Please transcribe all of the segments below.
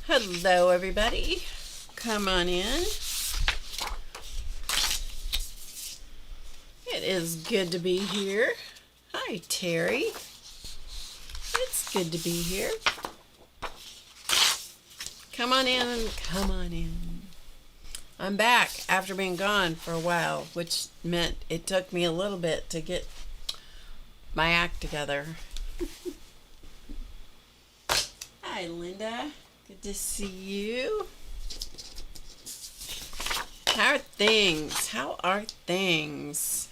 Hello everybody, come on in. It is good to be here. Hi Terry, it's good to be here. Come on in, come on in. I'm back after being gone for a while, which meant it took me a little bit to get my act together. Hi Linda, good to see you. How are things? How are things?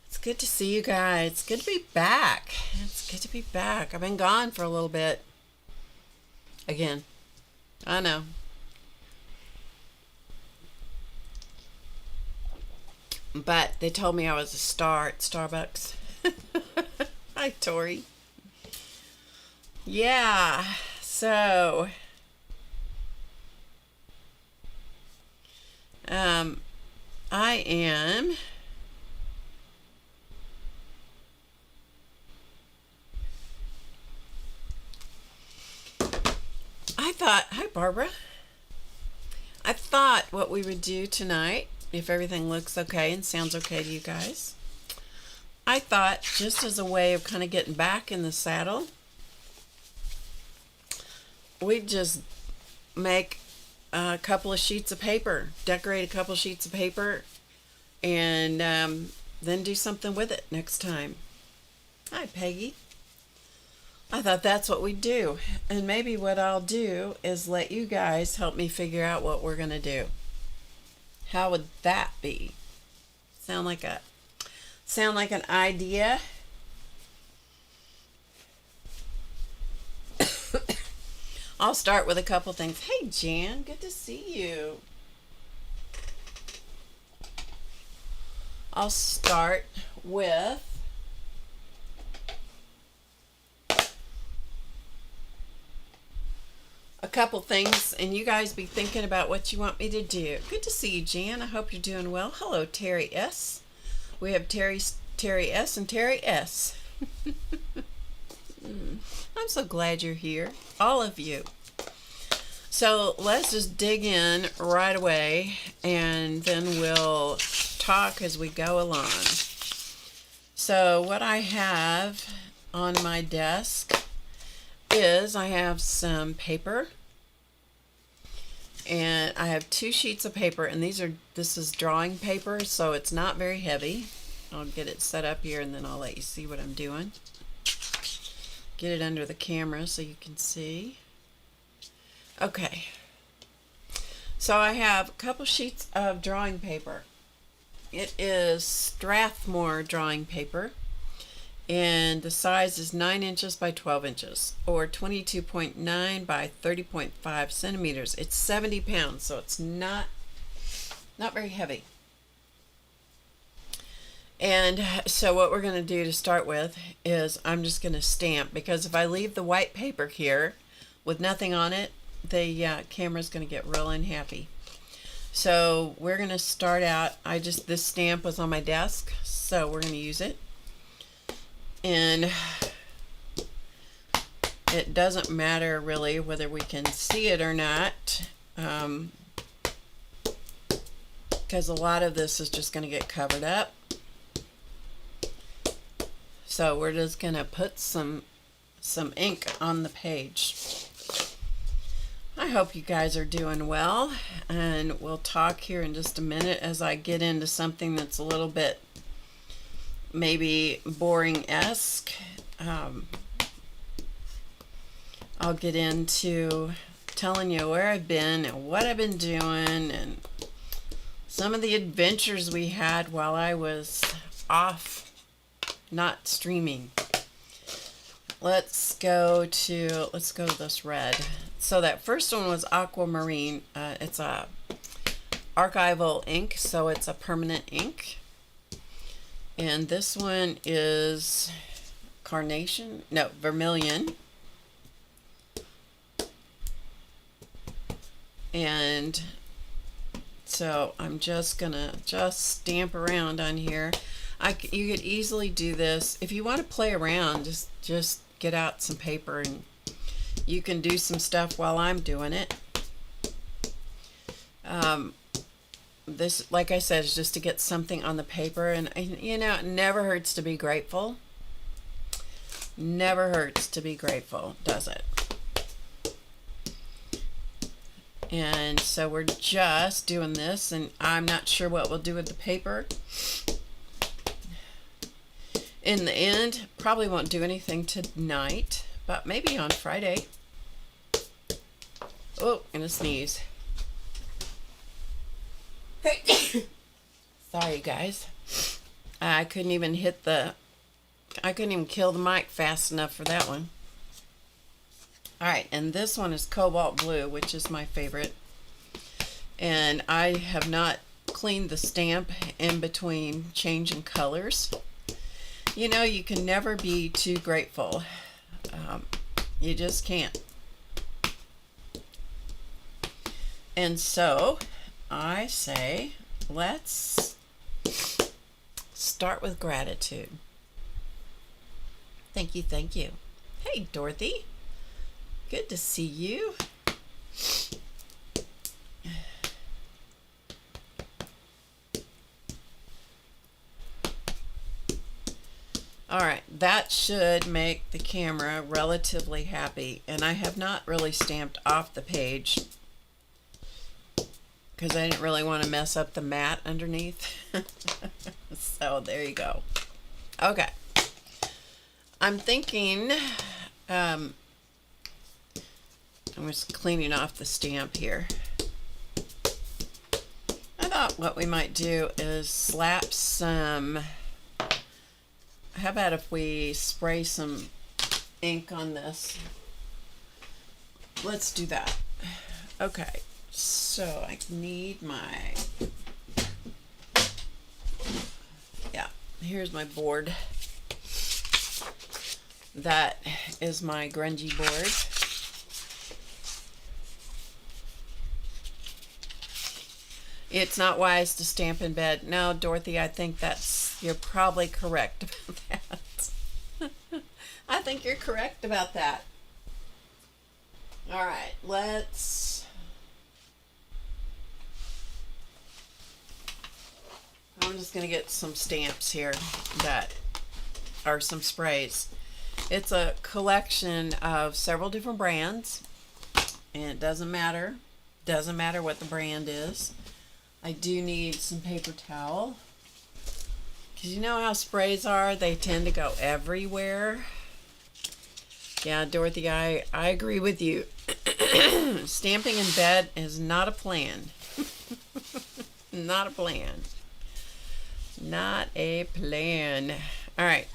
It's good to see you guys. It's good to be back. It's good to be back. I've been gone for a little bit. Again, I know. But they told me I was a star at Starbucks. Hi Tori. Yeah, so I am hi Barbara. I thought what we would do tonight, if everything looks okay and sounds okay to you guys, I thought just as a way of kind of getting back in the saddle, we'd just make a couple of sheets of paper, decorate a couple of sheets of paper, and then do something with it next time. Hi Peggy. I thought that's what we'd do, and maybe what I'll do is let you guys help me figure out what we're gonna do. How would that be? Sound like an idea? I'll start with a couple things. Hey Jan, good to see you. I'll start with a couple things, and you guys be thinking about what you want me to do. Good to see you, Jan. I hope you're doing well. Hello, Terry S. We have Terry S and Terry S. I'm so glad you're here, all of you. So let's just dig in right away, and then we'll talk as we go along. So what I have on my desk is I have some paper, and I have 2 sheets of paper, and this is drawing paper, so it's not very heavy. I'll get it set up here and then I'll let you see what I'm doing. Get it under the camera so you can see. Okay, so I have a couple sheets of drawing paper. It is Strathmore drawing paper, and the size is 9 inches by 12 inches, or 22.9 by 30.5 centimeters. It's 70 pounds, so it's not very heavy. And so what we're going to do to start with is I'm just going to stamp, because if I leave the white paper here with nothing on it, the camera's going to get real unhappy. So we're going to start out, this stamp was on my desk, so we're going to use it. And it doesn't matter really whether we can see it or not, because a lot of this is just going to get covered up. So we're just going to put some ink on the page. I hope you guys are doing well, and we'll talk here in just a minute as I get into something that's a little bit maybe boring-esque. I'll get into telling you where I've been and what I've been doing and some of the adventures we had while I was off not streaming. Let's go to this red. So that first one was aquamarine. It's a archival ink, so it's a permanent ink. And this one is vermilion. And so I'm just gonna stamp around on here. You could easily do this if you want to play around. Just get out some paper and you can do some stuff while I'm doing it. This, like I said, is just to get something on the paper, and you know, it never hurts to be grateful. Never hurts to be grateful, does it? And so we're just doing this, and I'm not sure what we'll do with the paper. In the end, probably won't do anything tonight, but maybe on Friday. Oh, and a sneeze. Sorry, guys. I couldn't even kill the mic fast enough for that one. Alright, and this one is Cobalt Blue, which is my favorite. And I have not cleaned the stamp in between changing colors. You know, you can never be too grateful. You just can't. And so, I say, let's start with gratitude. Thank you, thank you. Hey, Dorothy. Good to see you. All right, that should make the camera relatively happy. And I have not really stamped off the page because I didn't really want to mess up the mat underneath. So there you go. Okay. I'm thinking, I'm just cleaning off the stamp here. I thought what we might do is slap some, how about if we spray some ink on this? Let's do that. Okay, so I need my, yeah, here's my board. That is my grungy board. It's not wise to stamp in bed. No, Dorothy, I think you're probably correct about that. I think you're correct about that. All right, I'm just going to get some stamps here that are some sprays. It's a collection of several different brands, and it doesn't matter what the brand is. I do need some paper towel, because you know how sprays are, they tend to go everywhere. Yeah, Dorothy, I agree with you. Stamping in bed is not a plan. Not a plan. Not a plan. All right.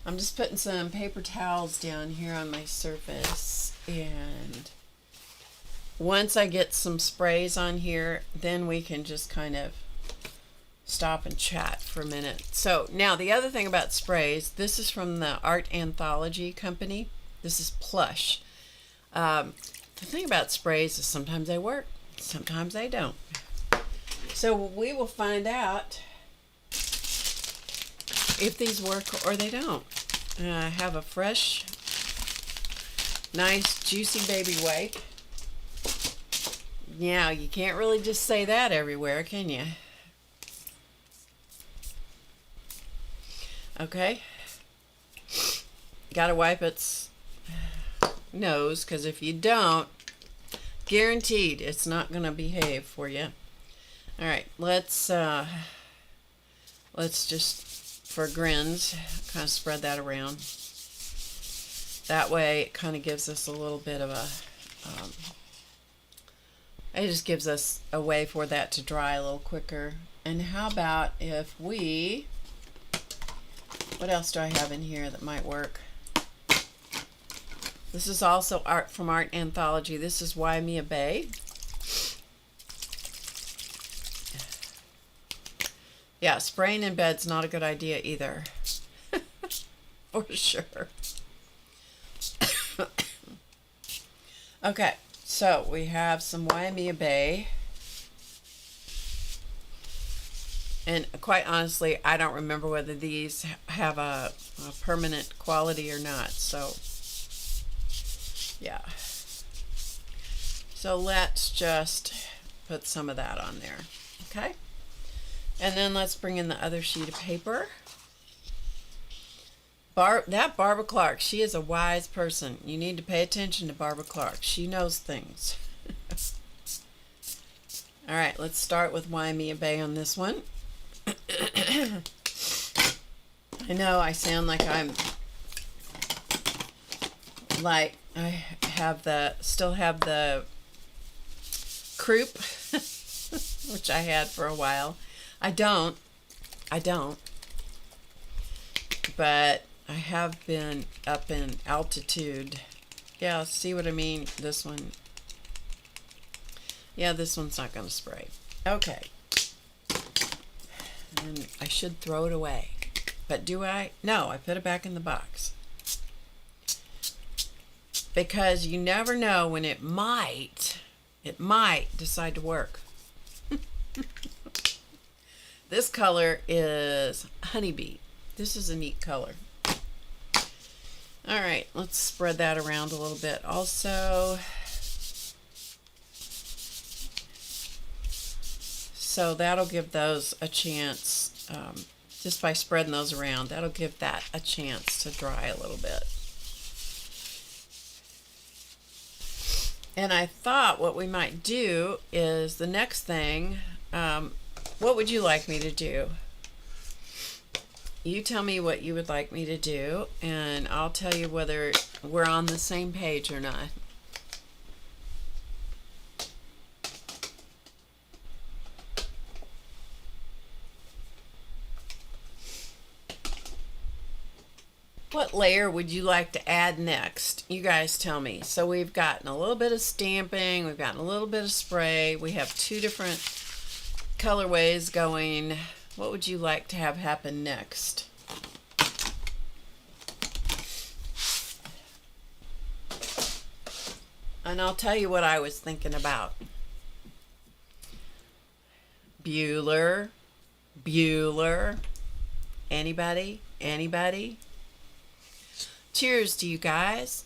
I'm just putting some paper towels down here on my surface, and once I get some sprays on here, then we can just kind of stop and chat for a minute. So now the other thing about sprays, this is from the Art Anthology company. This is Plush. The thing about sprays is sometimes they work, sometimes they don't. So we will find out if these work or they don't. I have a fresh, nice, juicy baby wipe. Yeah, you can't really just say that everywhere, can you? Okay. Gotta wipe its nose, because if you don't, guaranteed it's not gonna behave for you. All right, let's just, for grins, kind of spread that around. That way it kind of gives us a little bit of a, it just gives us a way for that to dry a little quicker. And how about if we, what else do I have in here that might work? This is also art from Art Anthology. This is Waimea Bay. Yeah, spraying in bed's not a good idea either. For sure. Okay, so we have some Waimea Bay. And quite honestly, I don't remember whether these have a permanent quality or not. So Yeah. So let's just put some of that on there. Okay. And then let's bring in the other sheet of paper. That Barbara Clark, she is a wise person. You need to pay attention to Barbara Clark. She knows things. All right, let's start with Waimea Bay on this one. I know I sound like I still have the croup, which I had for a while. I don't, but I have been up in altitude. Yeah, see what I mean? This one. Yeah, this one's not going to spray. Okay. And I should throw it away. But do I? No, I put it back in the box. Because you never know when it might decide to work. This color is Honeybee. This is a neat color. All right, let's spread that around a little bit. Also, so that'll give those a chance, just by spreading those around, that'll give that a chance to dry a little bit. And I thought what we might do is the next thing, what would you like me to do? You tell me what you would like me to do, and I'll tell you whether we're on the same page or not. What layer would you like to add next? You guys tell me. So we've gotten a little bit of stamping, we've gotten a little bit of spray, we have two different colorways going. What would you like to have happen next? And I'll tell you what I was thinking about. Bueller. Anybody? Cheers to you guys.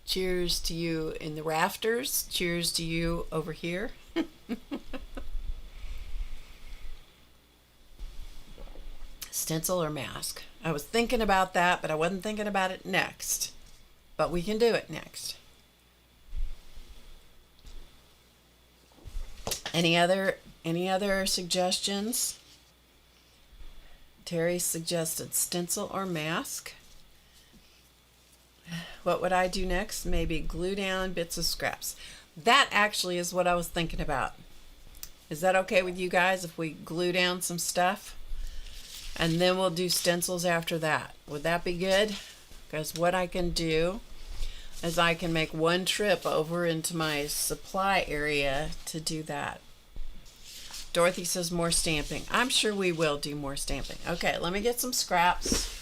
Cheers to you in the rafters. Cheers to you over here. Stencil or mask? I was thinking about that, but I wasn't thinking about it next. But we can do it next. Any other suggestions? Terry suggested stencil or mask. What would I do next? Maybe glue down bits of scraps. That actually is what I was thinking about. Is that okay with you guys if we glue down some stuff? And then we'll do stencils after that. Would that be good? Because what I can do is I can make one trip over into my supply area to do that. Dorothy says more stamping. I'm sure we will do more stamping. Okay, let me get some scraps.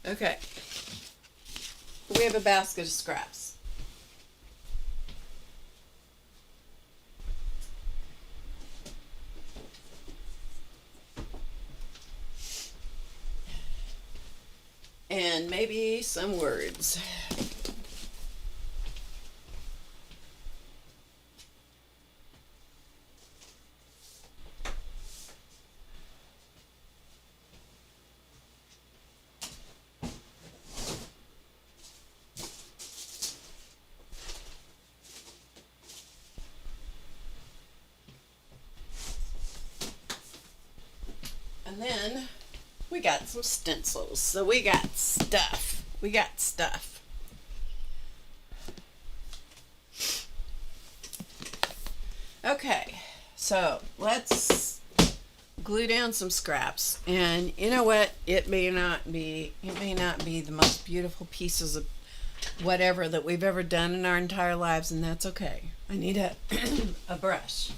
Okay, we have a basket of scraps. And maybe some words. And then we got some stencils. So we got stuff. Okay, so let's glue down some scraps. And you know what? It may not be the most beautiful pieces of whatever that we've ever done in our entire lives, and that's okay. I need a a brush.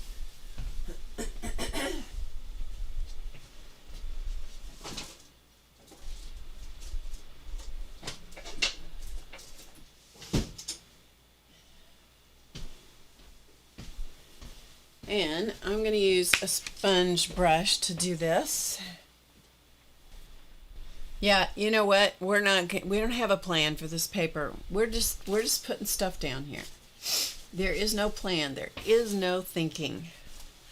And I'm going to use a sponge brush to do this. Yeah, you know what? We don't have a plan for this paper. We're just putting stuff down here. There is no plan. There is no thinking.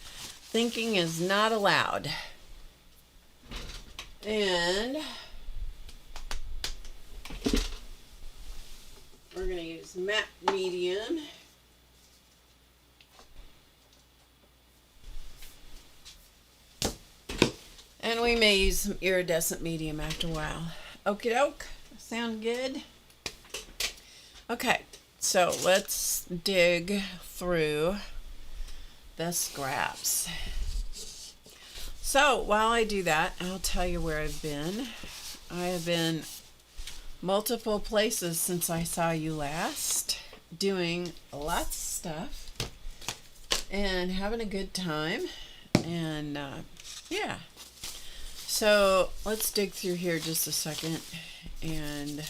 Thinking is not allowed. And we're going to use matte medium. And we may use some iridescent medium after a while. Okie doke. Sound good? Okay, so let's dig through the scraps. So while I do that, I'll tell you where I've been. I have been multiple places since I saw you last, doing lots of stuff and having a good time. And yeah. So let's dig through here just a second. And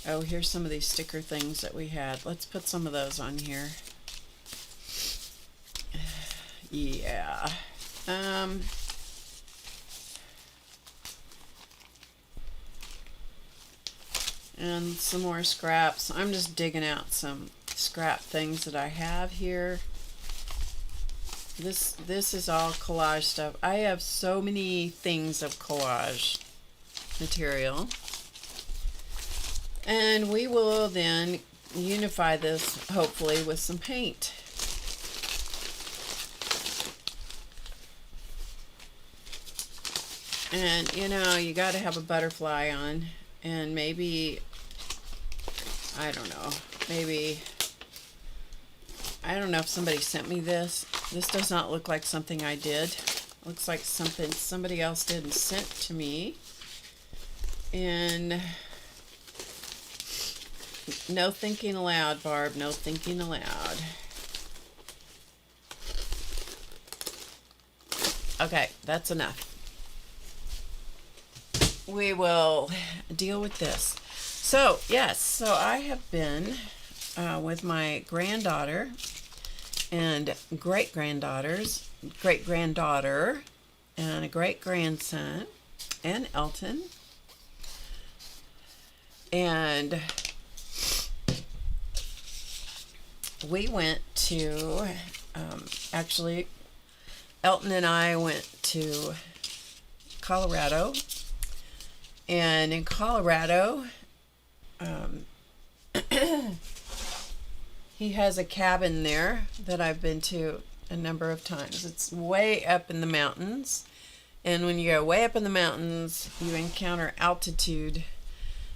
oh, here's some of these sticker things that we had. Let's put some of those on here. Yeah. And some more scraps. I'm just digging out some scrap things that I have here. This is all collage stuff. I have so many things of collage material. And we will then unify this, hopefully, with some paint. And, you know, you got to have a butterfly on. And maybe, I don't know, maybe, I don't know if somebody sent me this. This does not look like something I did. Looks like something somebody else did and sent to me. And no thinking aloud, Barb. No thinking aloud. Okay, that's enough. We will deal with this. So, yes, so I have been with my granddaughter and great-granddaughter, and a great-grandson, and Elton. And we went to, actually, Elton and I went to Colorado. And in Colorado, he has a cabin there that I've been to a number of times. It's way up in the mountains. And when you go way up in the mountains, you encounter altitude,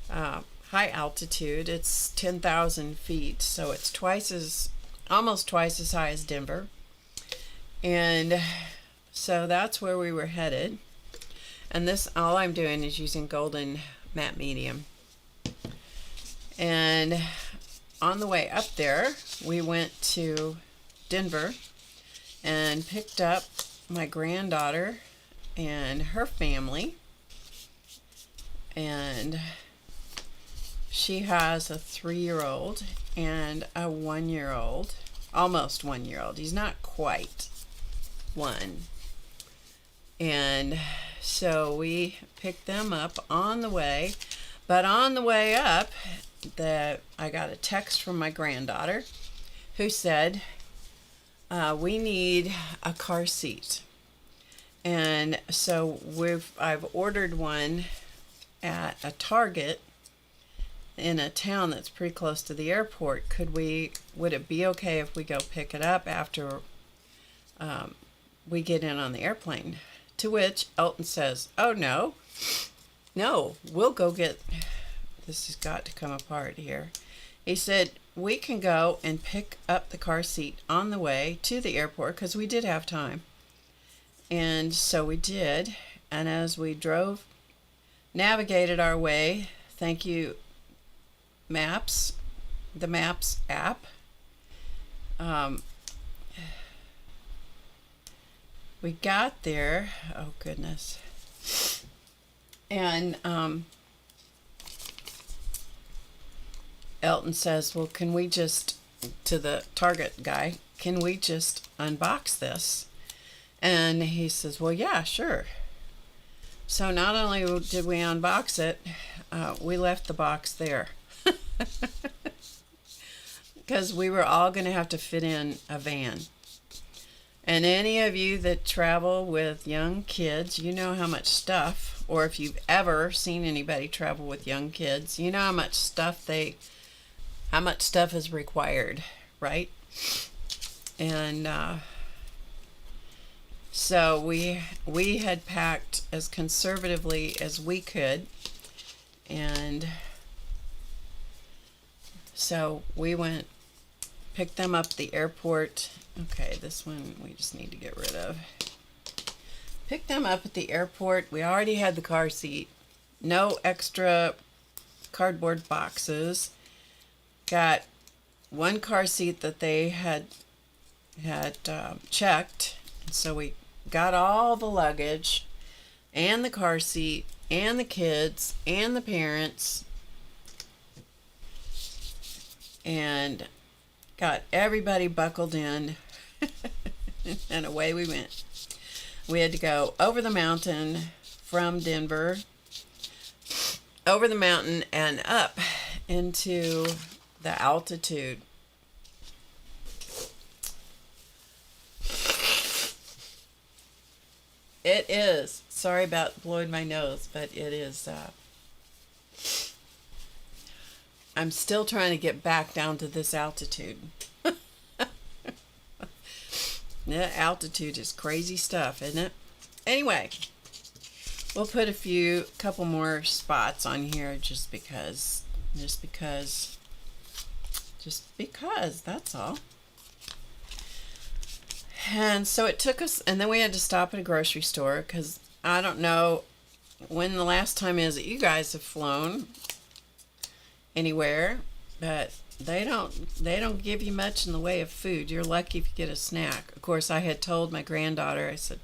high altitude. It's 10,000 feet. So it's almost twice as high as Denver. And so that's where we were headed. And this, all I'm doing is using golden matte medium. And on the way up there, we went to Denver and picked up my granddaughter and her family. And she has a 3-year-old and a 1-year-old, almost 1-year-old. He's not quite 1. And so we picked them up on the way. But on the way up, I got a text from my granddaughter who said, we need a car seat. And so I've ordered one at a Target in a town that's pretty close to the airport. Would it be okay if we go pick it up after we get in on the airplane? To which Elton says, oh no, we'll go get, this has got to come apart here. He said, we can go and pick up the car seat on the way to the airport because we did have time. And so we did. And as we navigated our way, thank you, Maps, the Maps app, we got there, oh goodness, and Elton says, well, can we just, to the Target guy, can we just unbox this? And he says, well, yeah, sure. So not only did we unbox it, we left the box there. Because we were all going to have to fit in a van. And any of you that travel with young kids, you know how much stuff, or if you've ever seen anybody travel with young kids, you know how much stuff is required, right? And so we had packed as conservatively as we could, and so we went, picked them up at the airport. Okay, this one we just need to get rid of. Picked them up at the airport. We already had the car seat. No extra cardboard boxes. Got one car seat that they had checked. And so we got all the luggage and the car seat and the kids and the parents and got everybody buckled in. And away we went. We had to go over the mountain from Denver, over the mountain and up into the altitude. It is, sorry about blowing my nose, but it is, I'm still trying to get back down to this altitude. That altitude is crazy stuff, isn't it? Anyway, we'll put a couple more spots on here just because, that's all. And so it took us, and then we had to stop at a grocery store because I don't know when the last time is that you guys have flown anywhere, but they don't give you much in the way of food. You're lucky if you get a snack. Of course, I had told my granddaughter, I said,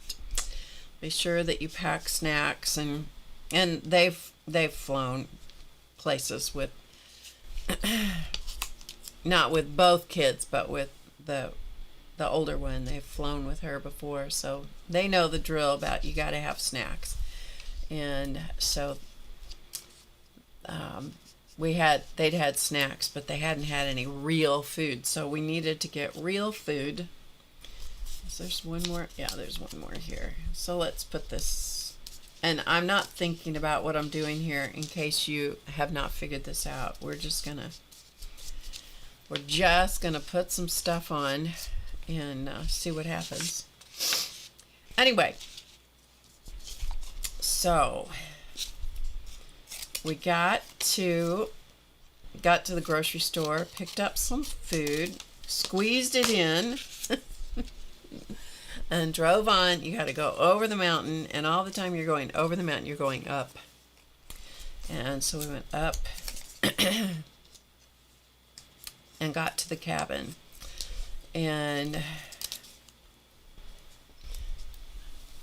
be sure that you pack snacks, and they've flown places with not with both kids, but with the older one. They've flown with her before, so they know the drill about you got to have snacks. And so they'd had snacks, but they hadn't had any real food, so we needed to get real food. So there's one more. Yeah, there's one more here. So let's put this, and I'm not thinking about what I'm doing here in case you have not figured this out. We're just gonna put some stuff on and see what happens. Anyway, so we got to the grocery store, picked up some food, squeezed it in, and drove on. You got to go over the mountain, and all the time you're going over the mountain, you're going up. And so we went up and got to the cabin. And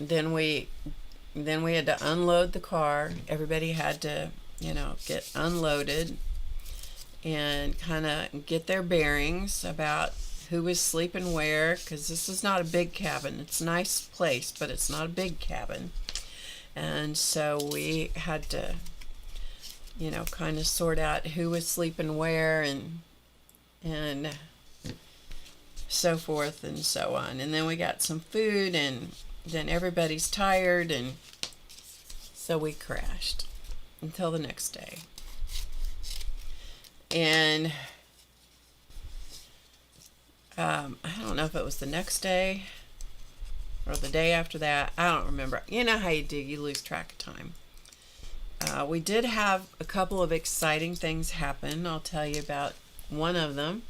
then we had to unload the car. Everybody had to, get unloaded and kind of get their bearings about who was sleeping where, because this is not a big cabin. It's a nice place, but it's not a big cabin. And so we had to, kind of sort out who was sleeping where and so forth and so on. And then we got some food, and then everybody's tired, and so we crashed until the next day. And I don't know if it was the next day or the day after that. I don't remember. You know how you do. You lose track of time. We did have a couple of exciting things happen. I'll tell you about one of them.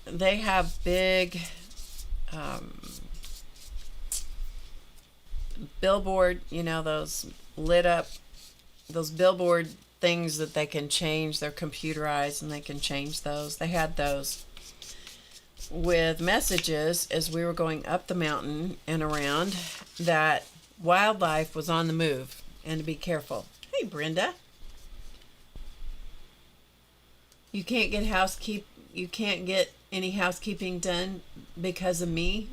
They have big billboard, those lit up, those billboard things that they can change. They're computerized and they can change those. They had those with messages as we were going up the mountain and around that wildlife was on the move and to be careful. Hey, Brenda. You can't get you can't get any housekeeping done because of me.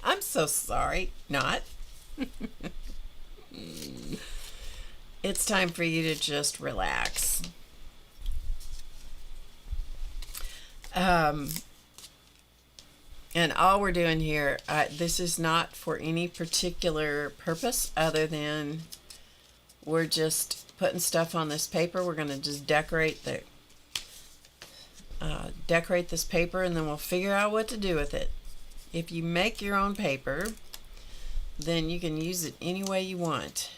I'm so sorry. Not. It's time for you to just relax. And all we're doing here, this is not for any particular purpose other than we're just putting stuff on this paper. We're going to just decorate this paper, and then we'll figure out what to do with it. If you make your own paper, then you can use it any way you want.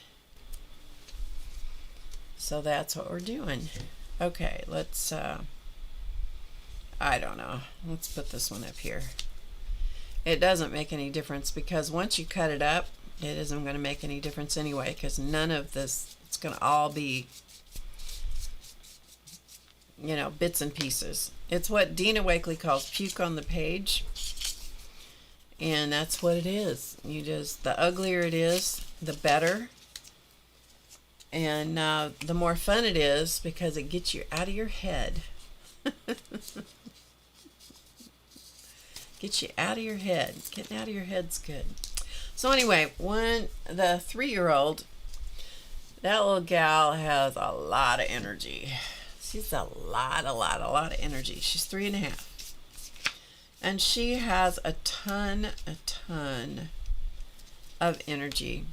So that's what we're doing. Okay, let's, I don't know. Let's put this one up here. It doesn't make any difference because once you cut it up, it isn't going to make any difference anyway, because none of this, it's going to all be, you know, bits and pieces. It's what Dina Wakley calls puke on the page. And that's what it is. You just, the uglier it is, the better. And the more fun it is because it gets you out of your head. Gets you out of your head. Getting out of your head's good. So anyway, the 3-year-old, that little gal has a lot of energy. She's a lot of energy. She's 3.5. And she has a ton of energy.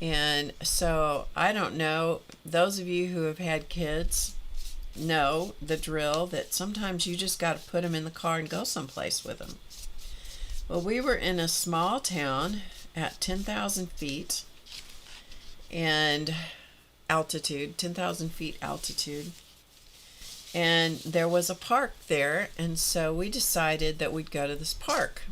And so I don't know, those of you who have had kids know the drill that sometimes you just got to put them in the car and go someplace with them. Well, we were in a small town at 10,000 feet and altitude, 10,000 feet altitude. And there was a park there, and so we decided that we'd go to this park.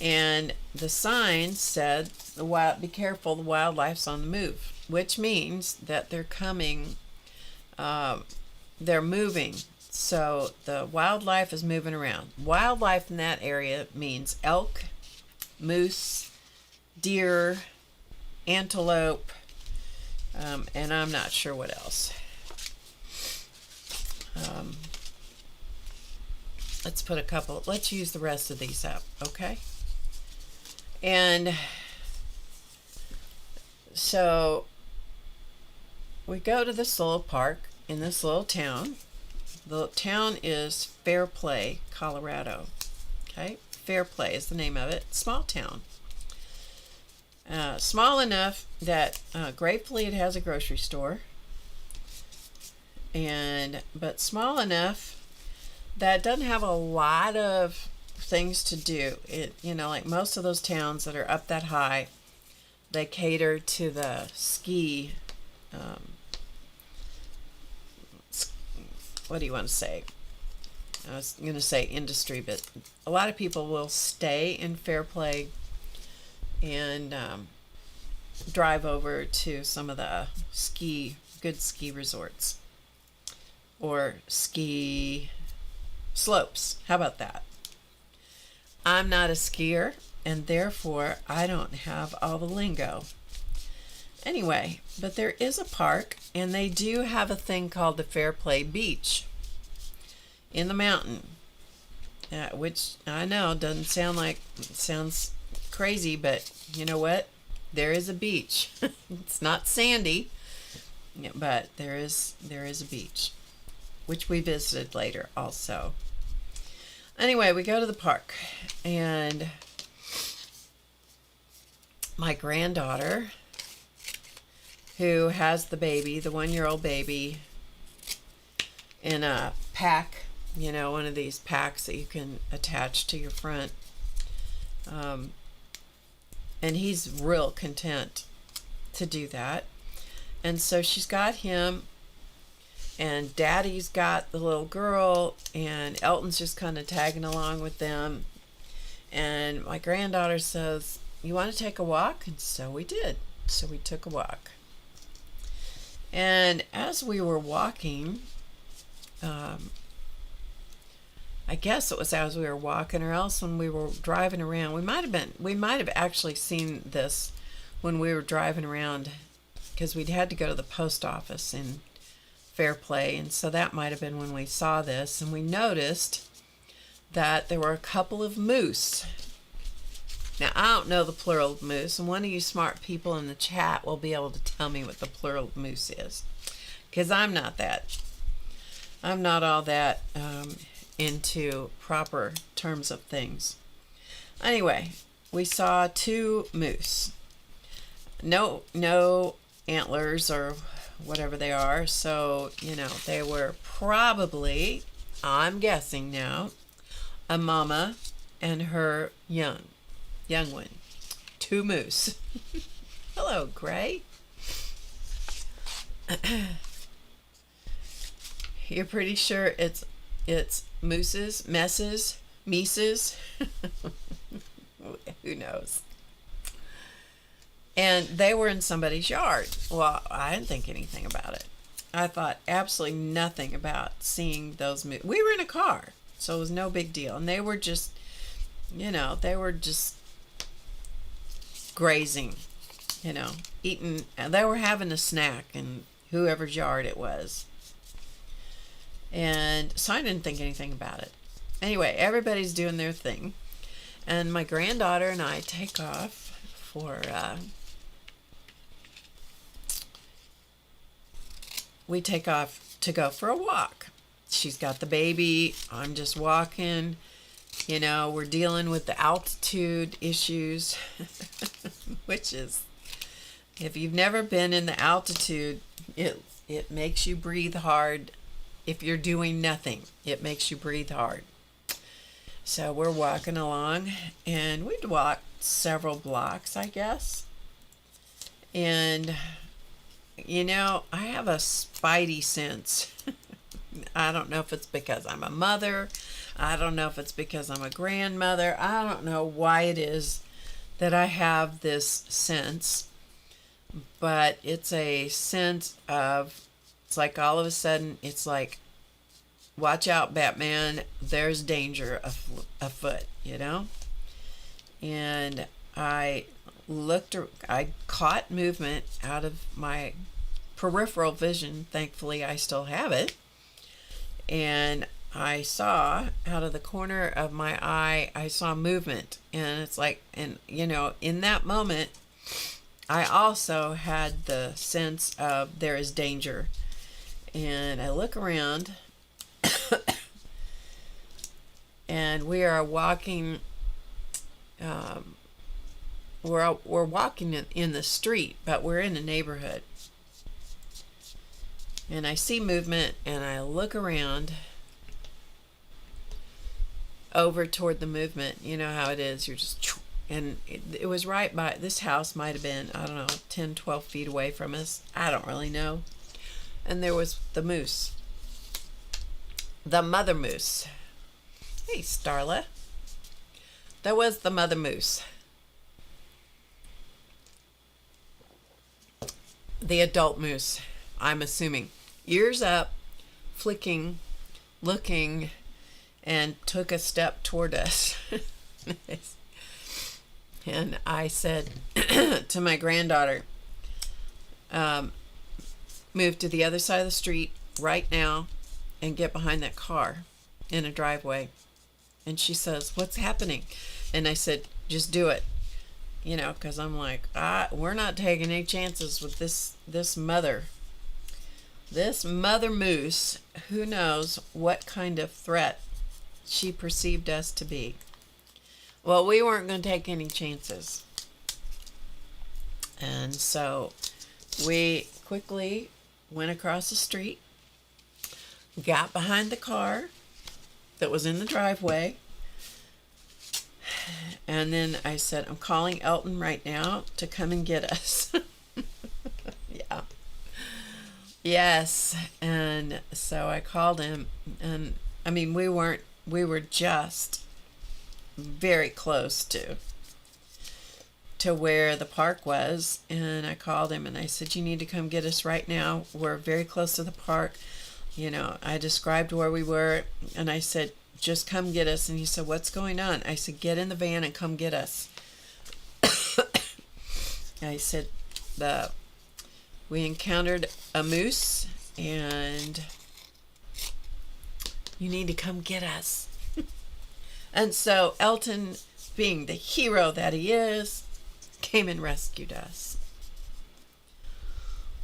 And the sign said, be careful, the wildlife's on the move, which means that they're coming, they're moving. So the wildlife is moving around. Wildlife in that area means elk, moose, deer, antelope, and I'm not sure what else. Let's use the rest of these up, okay? And so we go to this little park in this little town. The town is Fairplay, Colorado. Okay, Fairplay is the name of it. Small town. Small enough that gratefully it has a grocery store. But small enough that doesn't have a lot of things to do. Like most of those towns that are up that high, they cater to the ski, what do you want to say? I was going to say industry, but a lot of people will stay in Fairplay and drive over to some of the good ski resorts or ski slopes. How about that? I'm not a skier, and therefore I don't have all the lingo. Anyway, but there is a park, and they do have a thing called the Fairplay Beach in the mountain, which I know sounds crazy, but you know what? There is a beach. It's not sandy, but there is a beach, which we visited later also. Anyway, we go to the park, and my granddaughter, who has the 1-year-old baby, in a pack, one of these packs that you can attach to your front. And he's real content to do that. And so she's got him, and Daddy's got the little girl, and Elton's just kind of tagging along with them. And my granddaughter says, "You want to take a walk?" And so we did. So we took a walk. And as we were walking, I guess it was as we were walking, or else when we were driving around. We might have actually seen this when we were driving around, because we'd had to go to the post office in fair play, and so that might have been when we saw this, and we noticed that there were a couple of moose. Now, I don't know the plural of moose, and one of you smart people in the chat will be able to tell me what the plural of moose is, because I'm not all that into proper terms of things. Anyway, we saw two moose. No antlers or whatever they are, so, you know, they were probably, I'm guessing now, a mama and her young one. Two moose. Hello, Gray. You're pretty sure it's mooses, messes, mises? Who knows? And they were in somebody's yard. Well, I didn't think anything about it. I thought absolutely nothing about seeing those moose. We were in a car, so it was no big deal. And they were just, you know, grazing, you know, eating. They were having a snack in whoever's yard it was. And so I didn't think anything about it. Anyway, everybody's doing their thing. And my granddaughter and I take off for, we take off to go for a walk. She's got the baby. I'm just walking. You know, we're dealing with the altitude issues, which is, if you've never been in the altitude, it makes you breathe hard. If you're doing nothing, it makes you breathe hard. So we're walking along, and we'd walked several blocks, I guess. And, you know, I have a spidey sense. I don't know if it's because I'm a mother. I don't know if it's because I'm a grandmother. I don't know why it is that I have this sense. But it's a sense of, it's like all of a sudden, it's like, watch out, Batman, there's danger afoot, you know? And I caught movement out of my peripheral vision. Thankfully, I still have it. And I saw out of the corner of my eye, I saw movement. And it's like, and you know, in that moment, I also had the sense of there is danger. And I look around, and we are walking, we're walking in the street, but we're in a neighborhood. And I see movement, and I look around over toward the movement. You know how it is. You're just, and it was right by, this house might have been, I don't know, 10, 12 feet away from us. I don't really know. And there was the moose. The mother moose. Hey, Starla. That was the mother moose. The adult moose, I'm assuming. Ears up, flicking, looking, and took a step toward us. And I said to my granddaughter, move to the other side of the street right now and get behind that car in a driveway. And she says, what's happening? And I said, just do it. You know, because I'm like, we're not taking any chances with this mother moose. Who knows what kind of threat she perceived us to be. Well, we weren't going to take any chances. And so we quickly went across the street, got behind the car that was in the driveway, and then I said, I'm calling Elton right now to come and get us. Yeah. Yes. And so I called him, and I mean, we were just very close to where the park was, and I called him and I said, you need to come get us right now. We're very close to the park. You know, I described where we were, and I said, just come get us. And he said, what's going on? I said, get in the van and come get us. I said, we encountered a moose and you need to come get us. And so Elton, being the hero that he is, came and rescued us.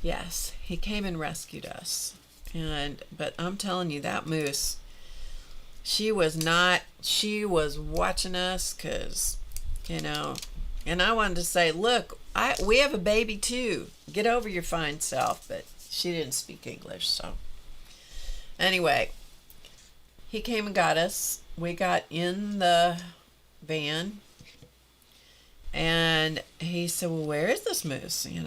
Yes, he came and rescued us. But I'm telling you, that moose, she was watching us, because, and I wanted to say, look, we have a baby too. Get over your fine self. But she didn't speak English, so. Anyway, he came and got us. We got in the van, and he said, well, where is this moose? And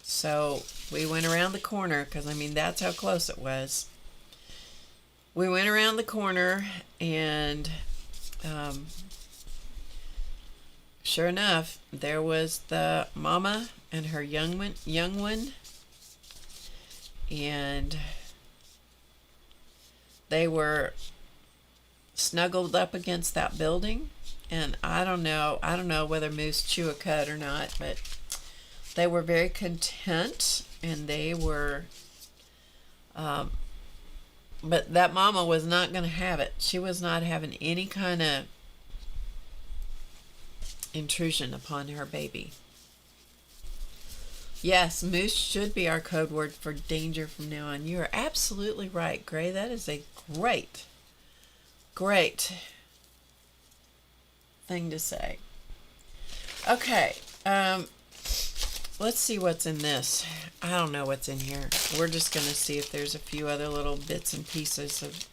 so we went around the corner, because, that's how close it was. We went around the corner, and sure enough, there was the mama and her young one, and they were snuggled up against that building. And I don't know whether moose chew a cud or not, but they were very content, and they were but that mama was not going to have it. She was not having any kind of intrusion upon her baby. Yes, moose should be our code word for danger from now on. You are absolutely right, Gray. That is a great thing to say. Okay, let's see what's in this. I don't know what's in here. We're just going to see if there's a few other little bits and pieces of.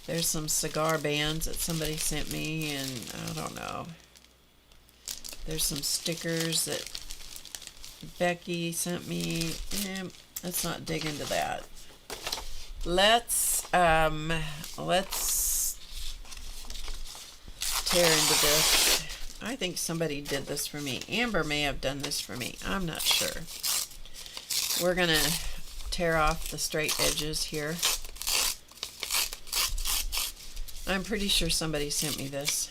There's some cigar bands that somebody sent me, and I don't know. There's some stickers that Becky sent me. Let's not dig into that. Let's tear into this. I think somebody did this for me. Amber may have done this for me. I'm not sure. We're going to tear off the straight edges here. I'm pretty sure somebody sent me this.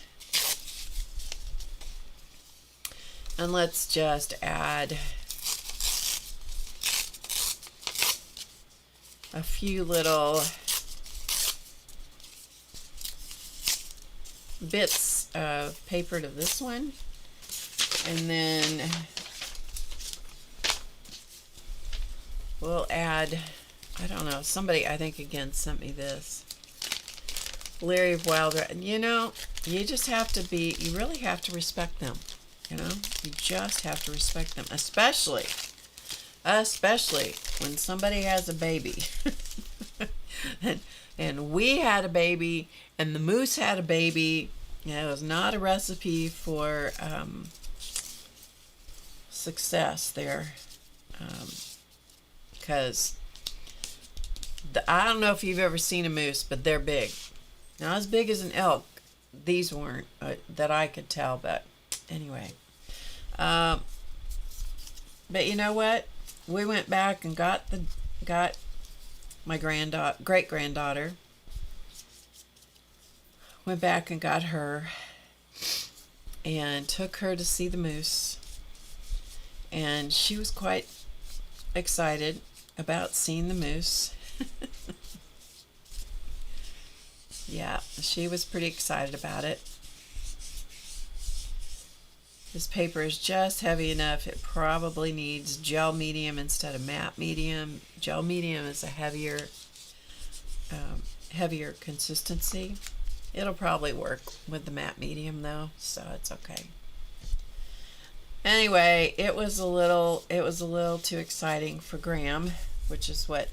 And let's just add a few little bits of paper to this one, and then we'll add, I don't know, somebody I think again sent me this. Larry of Wild, you just have to you really have to respect them, you just have to respect them, especially when somebody has a baby. and we had a baby, and the moose had a baby. It was not a recipe for success there, because I don't know if you've ever seen a moose, but they're big. Not as big as an elk. These weren't that I could tell, but anyway. But you know what? We went back and got my great granddaughter. Went back and got her and took her to see the moose, and she was quite excited about seeing the moose. Yeah, she was pretty excited about it. This paper is just heavy enough. It probably needs gel medium instead of matte medium. Gel medium is a heavier consistency. It'll probably work with the matte medium though, so it's okay. Anyway, it was a little too exciting for Graham, which is what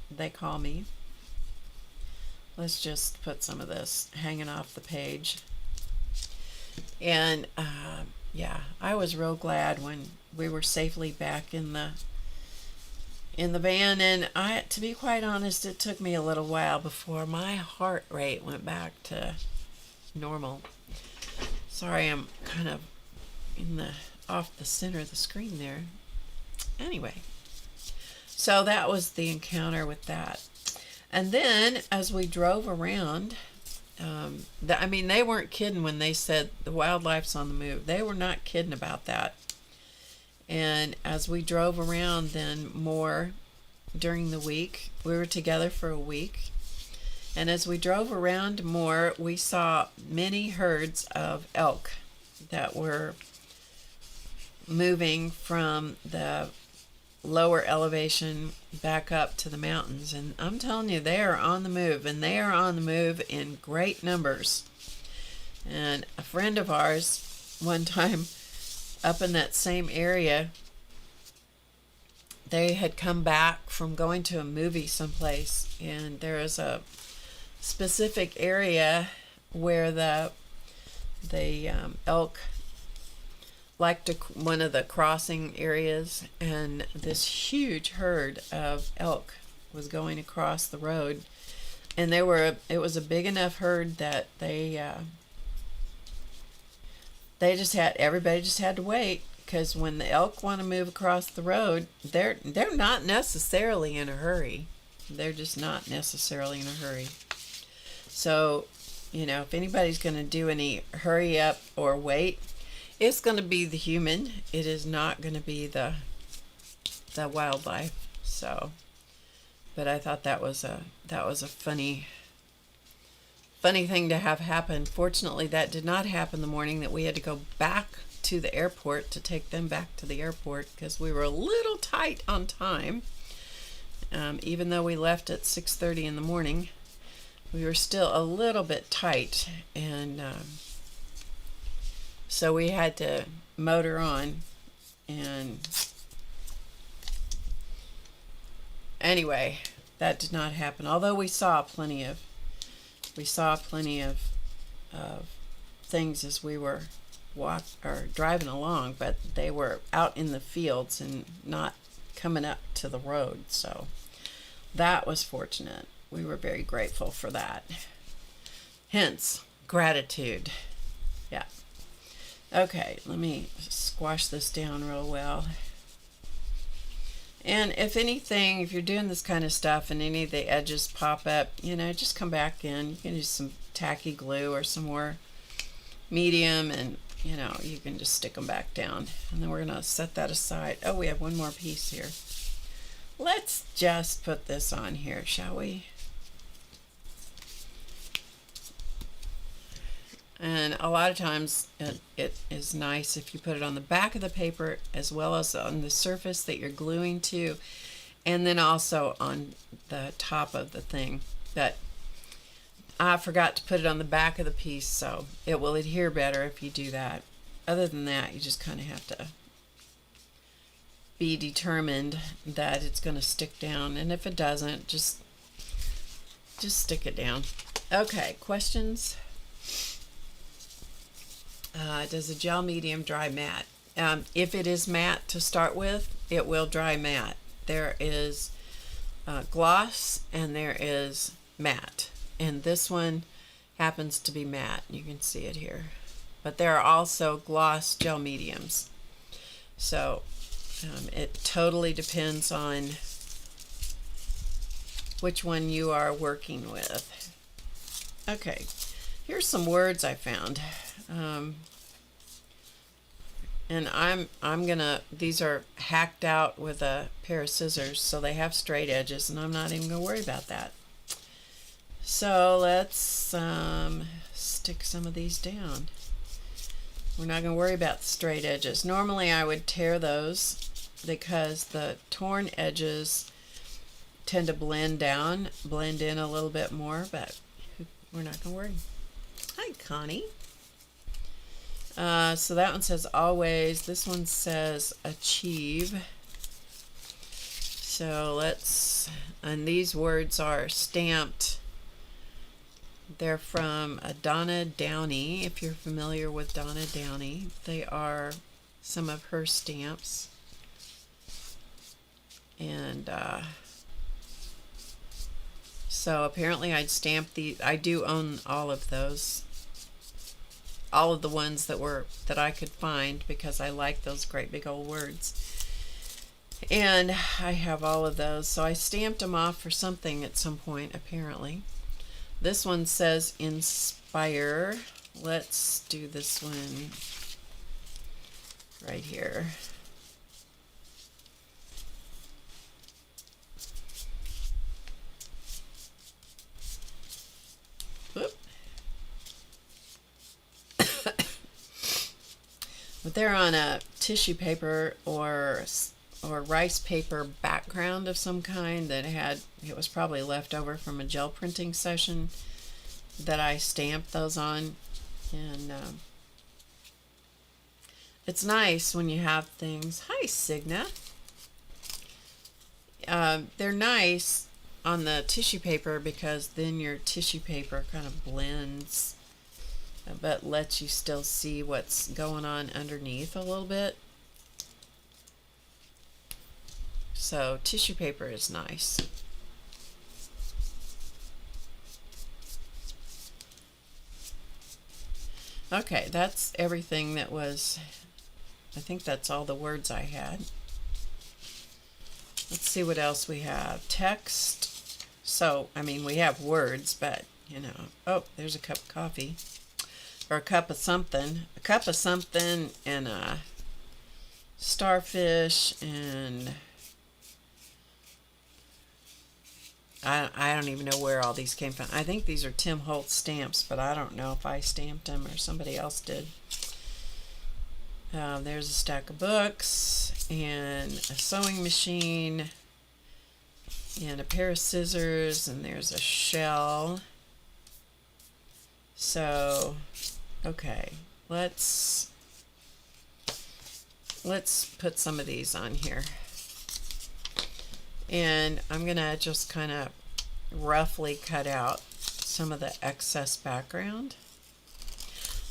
they call me. Let's just put some of this hanging off the page. And yeah, I was real glad when we were safely back in the van, and to be quite honest, it took me a little while before my heart rate went back to normal. Sorry, I'm kind of off the center of the screen there. Anyway, so that was the encounter with that. And then as we drove around, they weren't kidding when they said the wildlife's on the move. They were not kidding about that. And as we drove around, then more during the week. We were together for a week. And as we drove around more, we saw many herds of elk that were moving from the lower elevation back up to the mountains. And I'm telling you, they are on the move, and they are on the move in great numbers. And a friend of ours, one time up in that same area, they had come back from going to a movie someplace, and there is a specific area where the elk like to, one of the crossing areas, and this huge herd of elk was going across the road, and it was a big enough herd that everybody just had to wait, because when the elk want to move across the road, they're not necessarily in a hurry. They're just not necessarily in a hurry. So, if anybody's going to do any hurry up or wait, it's going to be the human. It is not going to be the wildlife. So, but I thought that was a funny thing to have happen. Fortunately, that did not happen the morning that we had to go back to the airport to take them back to the airport, because we were a little tight on time. Even though we left at 6:30 in the morning, we were still a little bit tight, and so we had to motor on. And anyway, that did not happen, although we saw plenty of things as we were driving along, but they were out in the fields and not coming up to the road, so that was fortunate. We were very grateful for that. Hence, gratitude. Yeah. Okay, let me squash this down real well. And if anything, if you're doing this kind of stuff and any of the edges pop up, just come back in. You can use some tacky glue or some more medium, and you can just stick them back down. And then we're going to set that aside. Oh, we have one more piece here. Let's just put this on here, shall we? And a lot of times it is nice if you put it on the back of the paper as well as on the surface that you're gluing to, and then also on the top of the thing. But I forgot to put it on the back of the piece, so it will adhere better if you do that. Other than that, you just kind of have to be determined that it's going to stick down, and if it doesn't, just stick it down. Okay, questions? Does a gel medium dry matte? If it is matte to start with, it will dry matte. There is gloss and there is matte, and this one happens to be matte. You can see it here, but there are also gloss gel mediums, so it totally depends on which one you are working with. Okay, here's some words I found. And I'm gonna, these are hacked out with a pair of scissors, so they have straight edges, and I'm not even gonna worry about that. So let's stick some of these down. We're not gonna worry about the straight edges. Normally I would tear those because the torn edges tend to blend in a little bit more, but we're not gonna worry. Hi, Connie. So that one says always. This one says achieve. So and these words are stamped. They're from Donna Downey. If you're familiar with Donna Downey, they are some of her stamps. And so apparently I'd stamp these. I do own all of those. All of the ones that I could find, because I like those great big old words, and I have all of those, so I stamped them off for something at some point apparently. This one says inspire. Let's do this one right here. they're on a tissue paper or rice paper background of some kind that it was probably left over from a gel printing session that I stamped those on. And it's nice when you have things. Hi, Signa. They're nice on the tissue paper because then your tissue paper kind of blends but lets you still see what's going on underneath a little bit. So tissue paper is nice. Okay, that's everything that was, I think that's all the words I had. Let's see what else we have. Text. So, I mean, we have words, but, you know, oh, there's a cup of coffee. Or a cup of something. A cup of something and a starfish and I don't even know where all these came from. I think these are Tim Holtz stamps, but I don't know if I stamped them or somebody else did. There's a stack of books and a sewing machine and a pair of scissors, and there's a shell. So, okay, let's put some of these on here. And I'm gonna just kind of roughly cut out some of the excess background.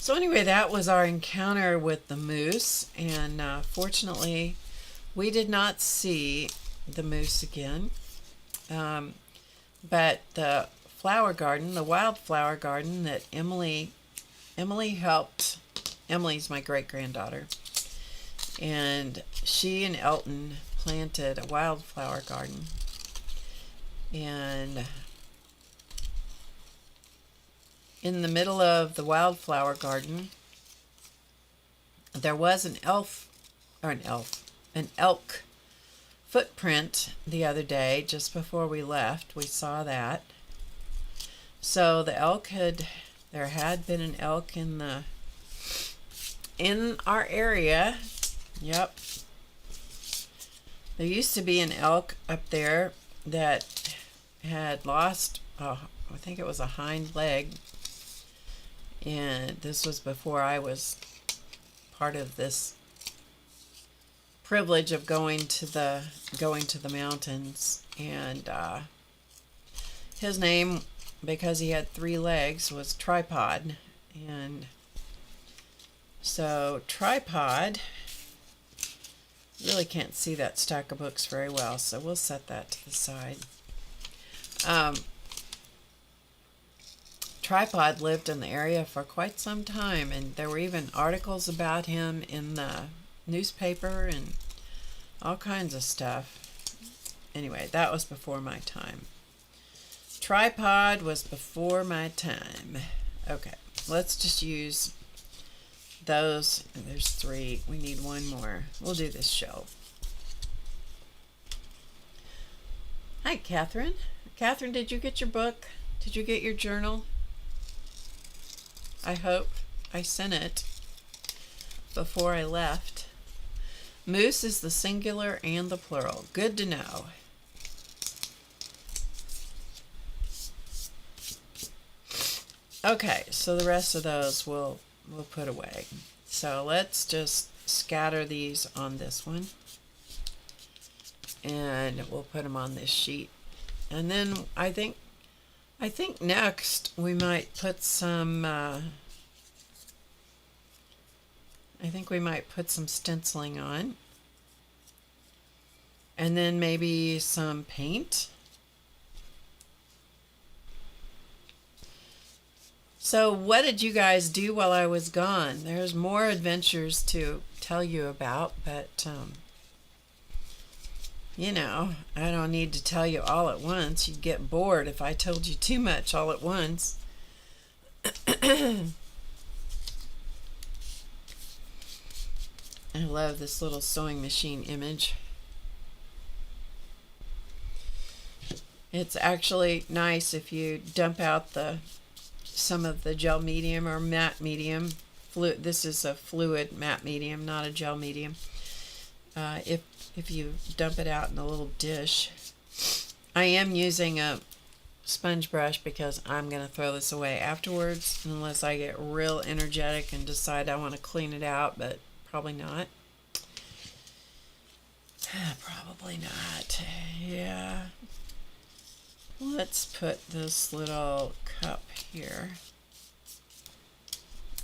So anyway, that was our encounter with the moose, and fortunately we did not see the moose again. But the flower garden, the wildflower garden that Emily helped, Emily's my great-granddaughter, and she and Elton planted a wildflower garden, and in the middle of the wildflower garden there was an elk footprint the other day. Just before we left, we saw that. So there had been an elk in our area. Yep. There used to be an elk up there that had lost, I think it was a hind leg, and this was before I was part of this privilege of going to the mountains. And his name, because he had 3 legs, was Tripod. And so Tripod, really can't see that stack of books very well, so we'll set that to the side. Tripod lived in the area for quite some time, and there were even articles about him in the newspaper and all kinds of stuff. Anyway, that was before my time. Tripod was before my time. Okay, let's just use those. There's 3. We need 1 more. We'll do this show. Hi, Catherine. Catherine, did you get your book? Did you get your journal? I hope. I sent it before I left. Moose is the singular and the plural. Good to know. Okay, so the rest of those we'll put away. So let's just scatter these on this one, and we'll put them on this sheet. And then I think next we might put some stenciling on, and then maybe some paint. So what did you guys do while I was gone? There's more adventures to tell you about, but you know, I don't need to tell you all at once. You'd get bored if I told you too much all at once. I love this little sewing machine image. It's actually nice if you dump out some of the gel medium or matte medium this is a fluid matte medium, not a gel medium. If you dump it out in a little dish, I am using a sponge brush because I'm going to throw this away afterwards unless I get real energetic and decide I want to clean it out, but probably not. Probably not. Yeah. Let's put this little cup here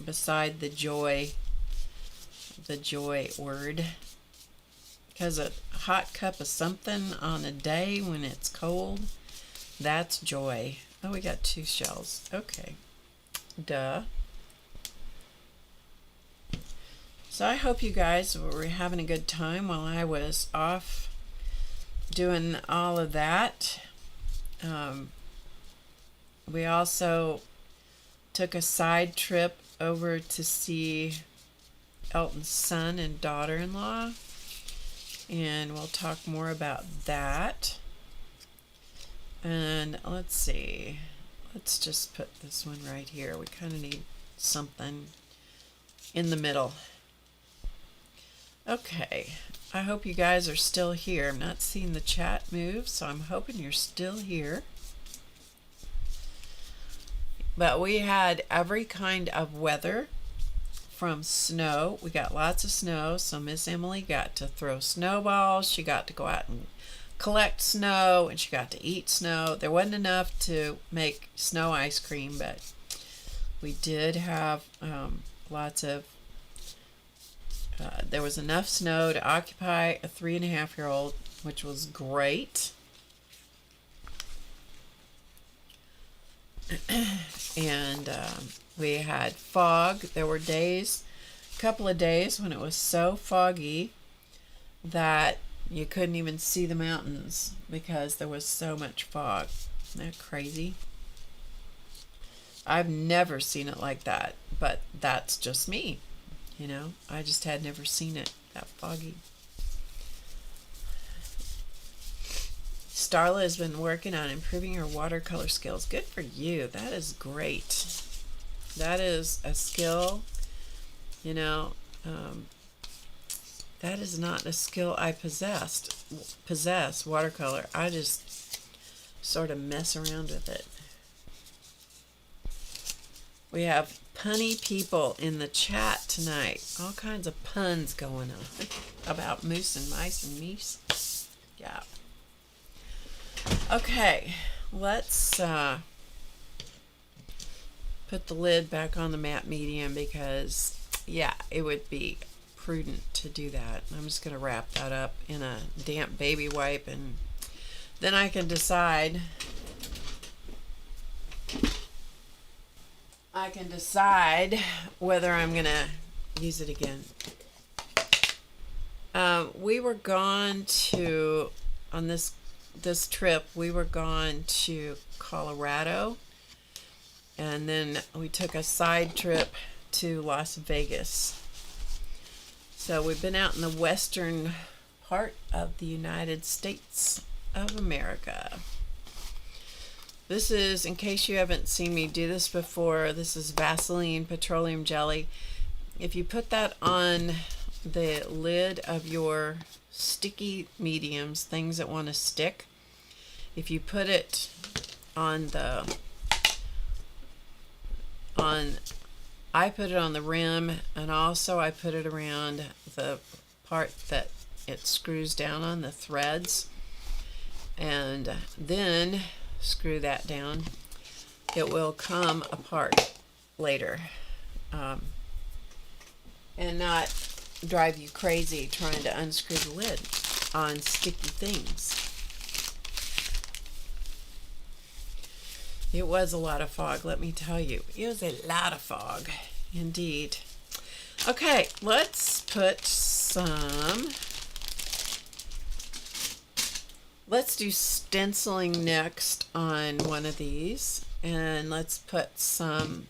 beside the joy word, because a hot cup of something on a day when it's cold, that's joy. Oh, we got 2 shells. Okay. Duh. So I hope you guys were having a good time while I was off doing all of that. We also took a side trip over to see Elton's son and daughter-in-law, and we'll talk more about that. And let's see, let's just put this one right here. We kind of need something in the middle. Okay, I hope you guys are still here. I'm not seeing the chat move, so I'm hoping you're still here. But we had every kind of weather, from snow. We got lots of snow, so Miss Emily got to throw snowballs. She got to go out and collect snow, and she got to eat snow. There wasn't enough to make snow ice cream, but we did have lots of there was enough snow to occupy a 3.5-year-old, which was great. And we had fog. There were days, a couple of days, when it was so foggy that you couldn't even see the mountains because there was so much fog. Isn't that crazy? I've never seen it like that, but that's just me. You know, I just had never seen it that foggy. Starla has been working on improving her watercolor skills. Good for you. That is great. That is a skill, you know, that is not a skill I possess, watercolor. I just sort of mess around with it. We have punny people in the chat tonight. All kinds of puns going on about moose and mice and meese. Yeah. Okay, let's put the lid back on the matte medium because, yeah, it would be prudent to do that. I'm just going to wrap that up in a damp baby wipe, and then I can decide whether I'm going to use it again. We were gone to, on this trip, we were gone to Colorado, and then we took a side trip to Las Vegas. So we've been out in the western part of the United States of America. This is, in case you haven't seen me do this before, this is Vaseline petroleum jelly. If you put that on the lid of your sticky mediums, things that want to stick, if you put it on I put it on the rim, and also I put it around the part that it screws down on, the threads, and then screw that down. It will come apart later, and not drive you crazy trying to unscrew the lid on sticky things. It was a lot of fog, let me tell you. It was a lot of fog, indeed. Okay, let's put some... Let's do stenciling next on one of these, and let's put some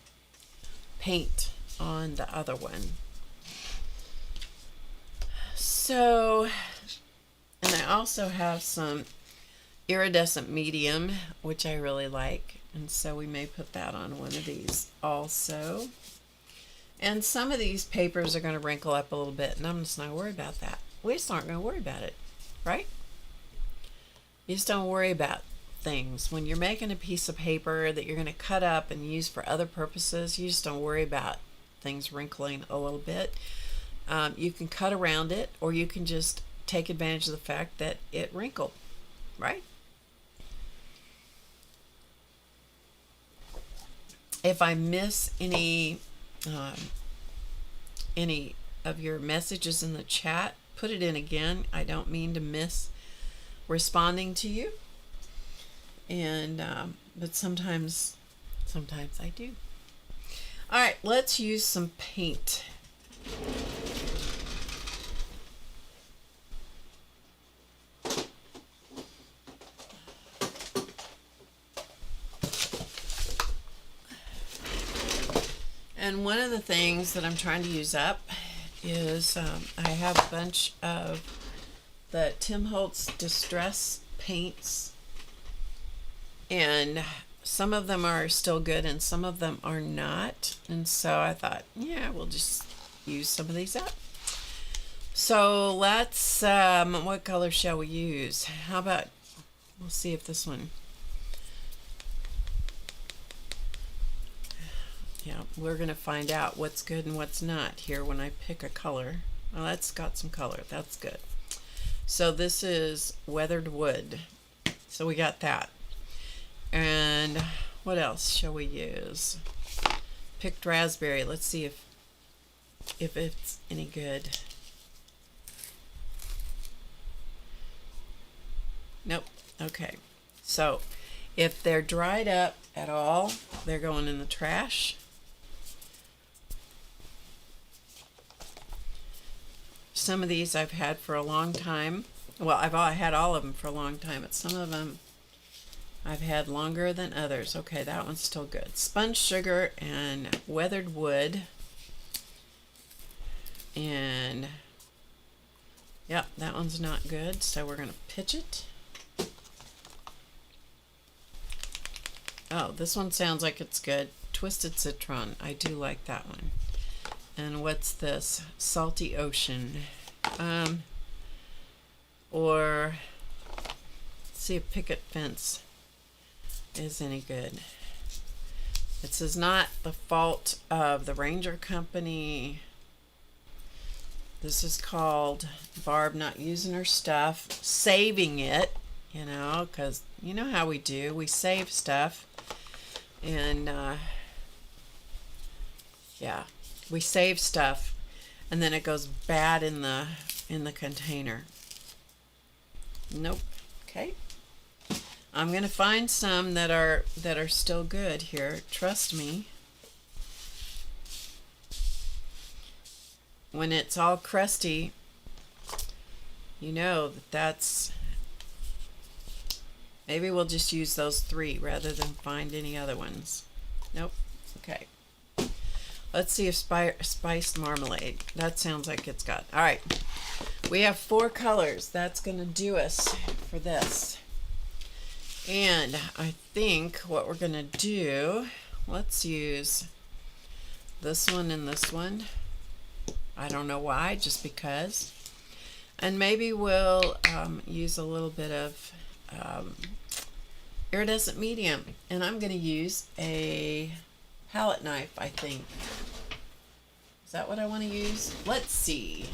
paint on the other one. So, and I also have some iridescent medium, which I really like, and so we may put that on one of these also. And some of these papers are going to wrinkle up a little bit, and I'm just not worried about that. We just aren't going to worry about it, right? You just don't worry about things. When you're making a piece of paper that you're going to cut up and use for other purposes, you just don't worry about things wrinkling a little bit. You can cut around it, or you can just take advantage of the fact that it wrinkled, right? If I miss any of your messages in the chat, put it in again. I don't mean to miss responding to you, and but sometimes I do. All right, let's use some paint. And one of the things that I'm trying to use up is I have a bunch of the Tim Holtz Distress paints, and some of them are still good and some of them are not, and so I thought, yeah, we'll just use some of these up. So let's what color shall we use? How about, we'll see if this one, yeah, we're gonna find out what's good and what's not here when I pick a color. Well, that's got some color, that's good. So this is weathered wood, so we got that. And what else shall we use? Picked raspberry. Let's see if it's any good. Nope. Okay, so if they're dried up at all, they're going in the trash. Some of these I've had for a long time. Well, I've had all of them for a long time, but some of them I've had longer than others. Okay, that one's still good. Sponge sugar and weathered wood. And yep, that one's not good, so we're going to pitch it. Oh, this one sounds like it's good. Twisted Citron. I do like that one. And what's this? Salty Ocean. Or let's see if Picket Fence is any good. It says not the fault of the Ranger Company. This is called Barb not using her stuff, saving it, you know, because you know how we do. We save stuff, and yeah, we save stuff, and then it goes bad in the container. Nope. Okay. I'm gonna find some that are still good here. Trust me. When it's all crusty, you know that's. Maybe we'll just use those 3 rather than find any other ones. Nope. Okay. Let's see if spiced marmalade. That sounds like it's got. All right. We have 4 colors. That's going to do us for this. And I think what we're going to do, let's use this one and this one. I don't know why, just because. And maybe we'll use a little bit of iridescent medium. And I'm going to use a palette knife, I think. Is that what I want to use? Let's see.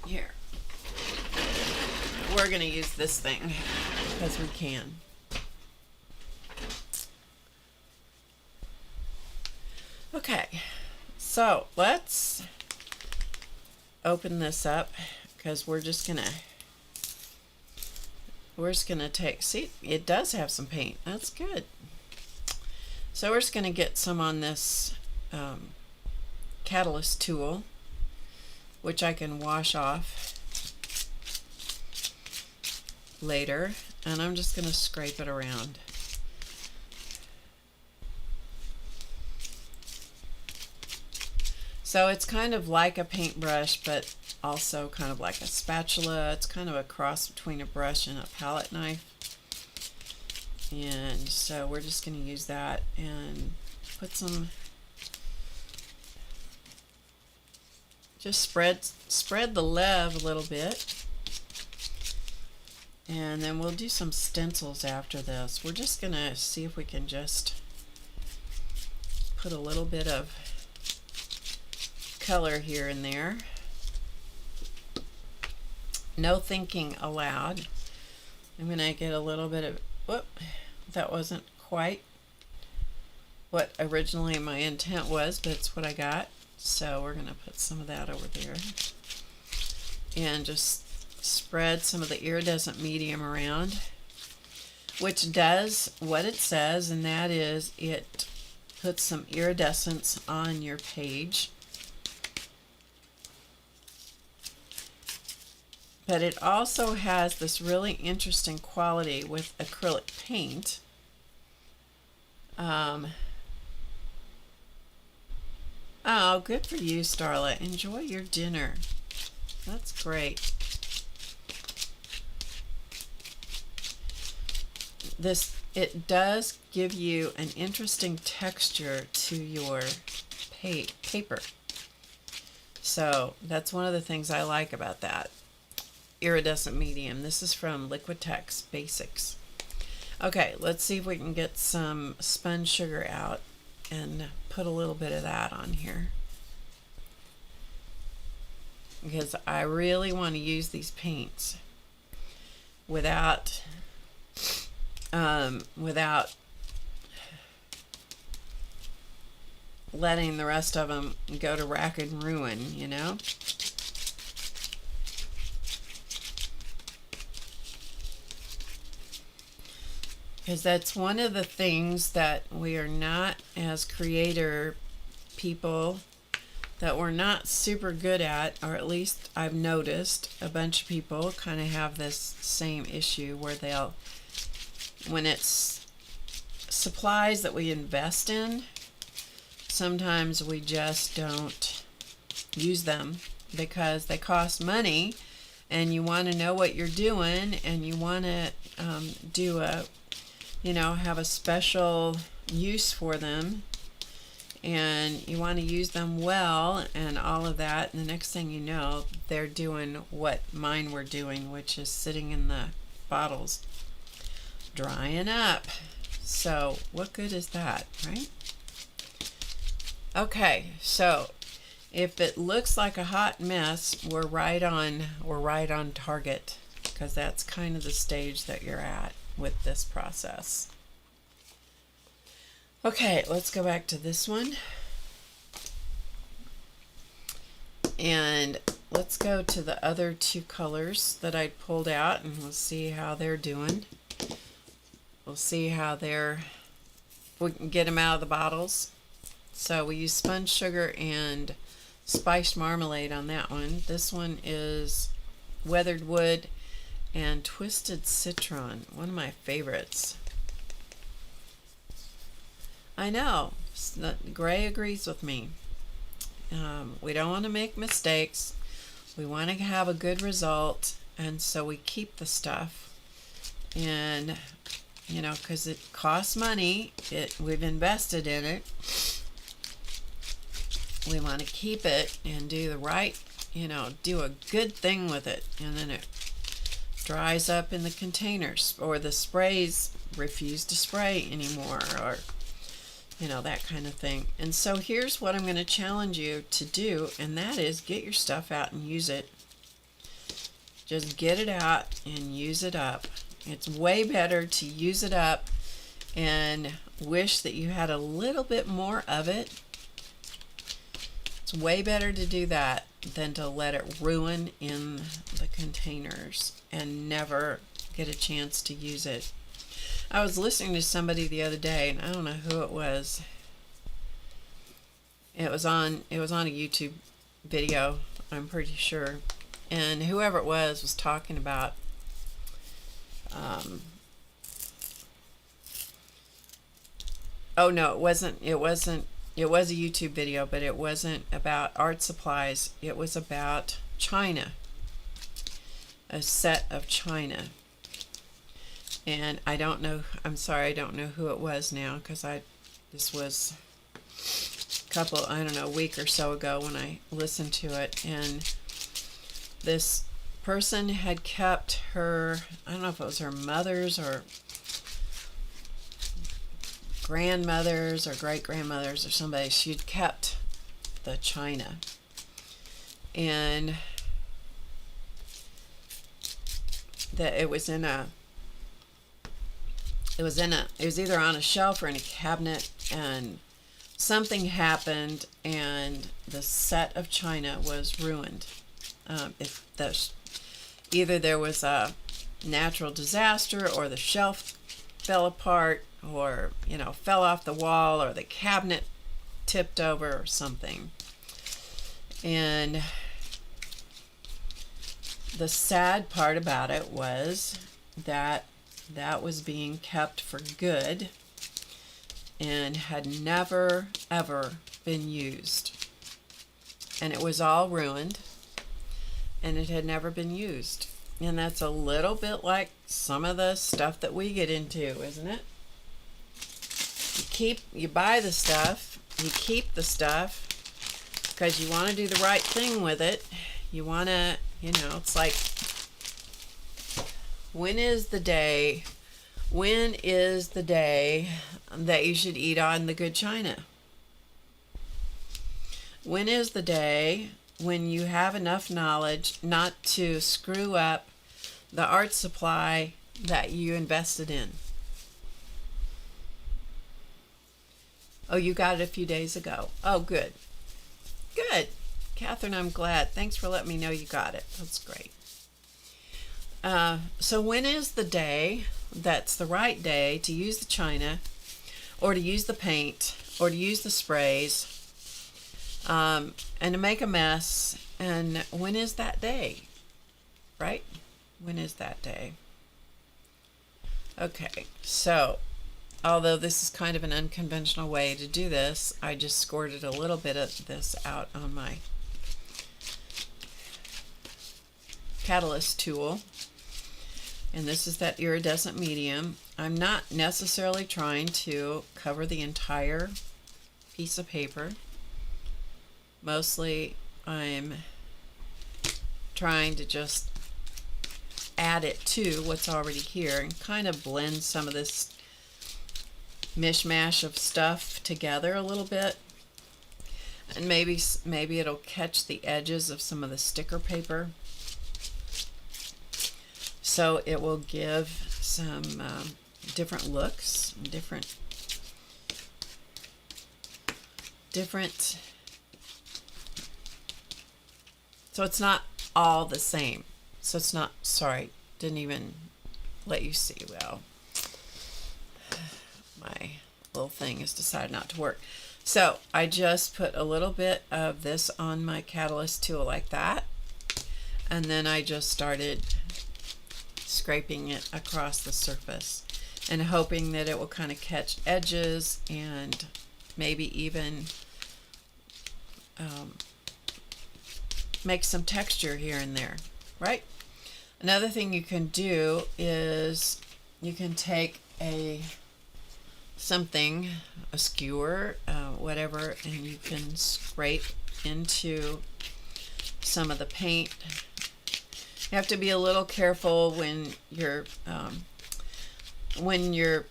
Here. We're going to use this thing because we can. Okay, so let's open this up because we're just gonna take, see, it does have some paint. That's good. So we're just gonna get some on this catalyst tool, which I can wash off later, and I'm just gonna scrape it around. So it's kind of like a paintbrush, but also kind of like a spatula. It's kind of a cross between a brush and a palette knife. And so we're just going to use that and put some, just spread the lev a little bit. And then we'll do some stencils after this. We're just going to see if we can just put a little bit of color here and there. No thinking aloud. I'm going to get a little bit of, whoop, that wasn't quite what originally my intent was, but it's what I got. So we're going to put some of that over there and just spread some of the iridescent medium around, which does what it says, and that is it puts some iridescence on your page. But it also has this really interesting quality with acrylic paint. Oh, good for you, Starla. Enjoy your dinner. That's great. It does give you an interesting texture to your paper. So that's one of the things I like about that. Iridescent medium. This is from Liquitex Basics. Okay, let's see if we can get some spun sugar out and put a little bit of that on here, because I really want to use these paints without letting the rest of them go to rack and ruin, you know. Because that's one of the things that we are not, as creator people, that we're not super good at, or at least I've noticed a bunch of people kind of have this same issue where they'll, when it's supplies that we invest in, sometimes we just don't use them because they cost money, and you want to know what you're doing, and you want to do a, you know, have a special use for them, and you want to use them well and all of that. And the next thing you know, they're doing what mine were doing, which is sitting in the bottles drying up. So what good is that, right? Okay, so if it looks like a hot mess, we're right on target, because that's kind of the stage that you're at with this process. Okay, let's go back to this one. And let's go to the other two colors that I pulled out, and we'll see how they're doing. We'll see how we can get them out of the bottles. So we use spun sugar and spiced marmalade on that one. This one is weathered wood and twisted citron, one of my favorites. I know, Gray agrees with me. We don't want to make mistakes. We want to have a good result, and so we keep the stuff. And, you know, because it costs money, we've invested in it. We want to keep it and do the right, you know, do a good thing with it, and then it dries up in the containers, or the sprays refuse to spray anymore, or, you know, that kind of thing. And so here's what I'm going to challenge you to do, and that is get your stuff out and use it. Just get it out and use it up. It's way better to use it up and wish that you had a little bit more of it. It's way better to do that than to let it ruin in the containers and never get a chance to use it. I was listening to somebody the other day, and I don't know who it was. It was on a YouTube video, I'm pretty sure. And whoever it was talking about oh no, it wasn't. It was a YouTube video, but it wasn't about art supplies. It was about china, a set of china. And I don't know, I'm sorry, I don't know who it was now, because this was a couple, I don't know, a week or so ago when I listened to it, and this person had kept her, I don't know if it was her mother's or grandmother's or great-grandmother's or somebody, she'd kept the china. And that it was either on a shelf or in a cabinet, and something happened and the set of china was ruined. Either there was a natural disaster, or the shelf fell apart, or fell off the wall, or the cabinet tipped over or something. And the sad part about it was that was being kept for good and had never ever been used, and it was all ruined, and it had never been used. And that's a little bit like some of the stuff that we get into, isn't it? You buy the stuff, you keep the stuff because you want to do the right thing with it. You want to, it's like, when is the day that you should eat on the good china? When is the day when you have enough knowledge not to screw up the art supply that you invested in? Oh, you got it a few days ago. Oh, good. Good. Catherine, I'm glad. Thanks for letting me know you got it. That's great. So when is the day that's the right day to use the china, or to use the paint, or to use the sprays, and to make a mess? And when is that day? Right? When is that day? Okay, so although this is kind of an unconventional way to do this, I just squirted a little bit of this out on my catalyst tool. And this is that iridescent medium. I'm not necessarily trying to cover the entire piece of paper. Mostly I'm trying to just add it to what's already here and kind of blend some of this mishmash of stuff together a little bit. And maybe it'll catch the edges of some of the sticker paper, so it will give some different looks, different. So it's not all the same. So it's not, sorry, didn't even let you see. Well, my little thing has decided not to work. So I just put a little bit of this on my catalyst tool like that, and then I just started scraping it across the surface and hoping that it will kind of catch edges and maybe even make some texture here and there, right? Another thing you can do is you can take a skewer, whatever, and you can scrape into some of the paint. You have to be a little careful when your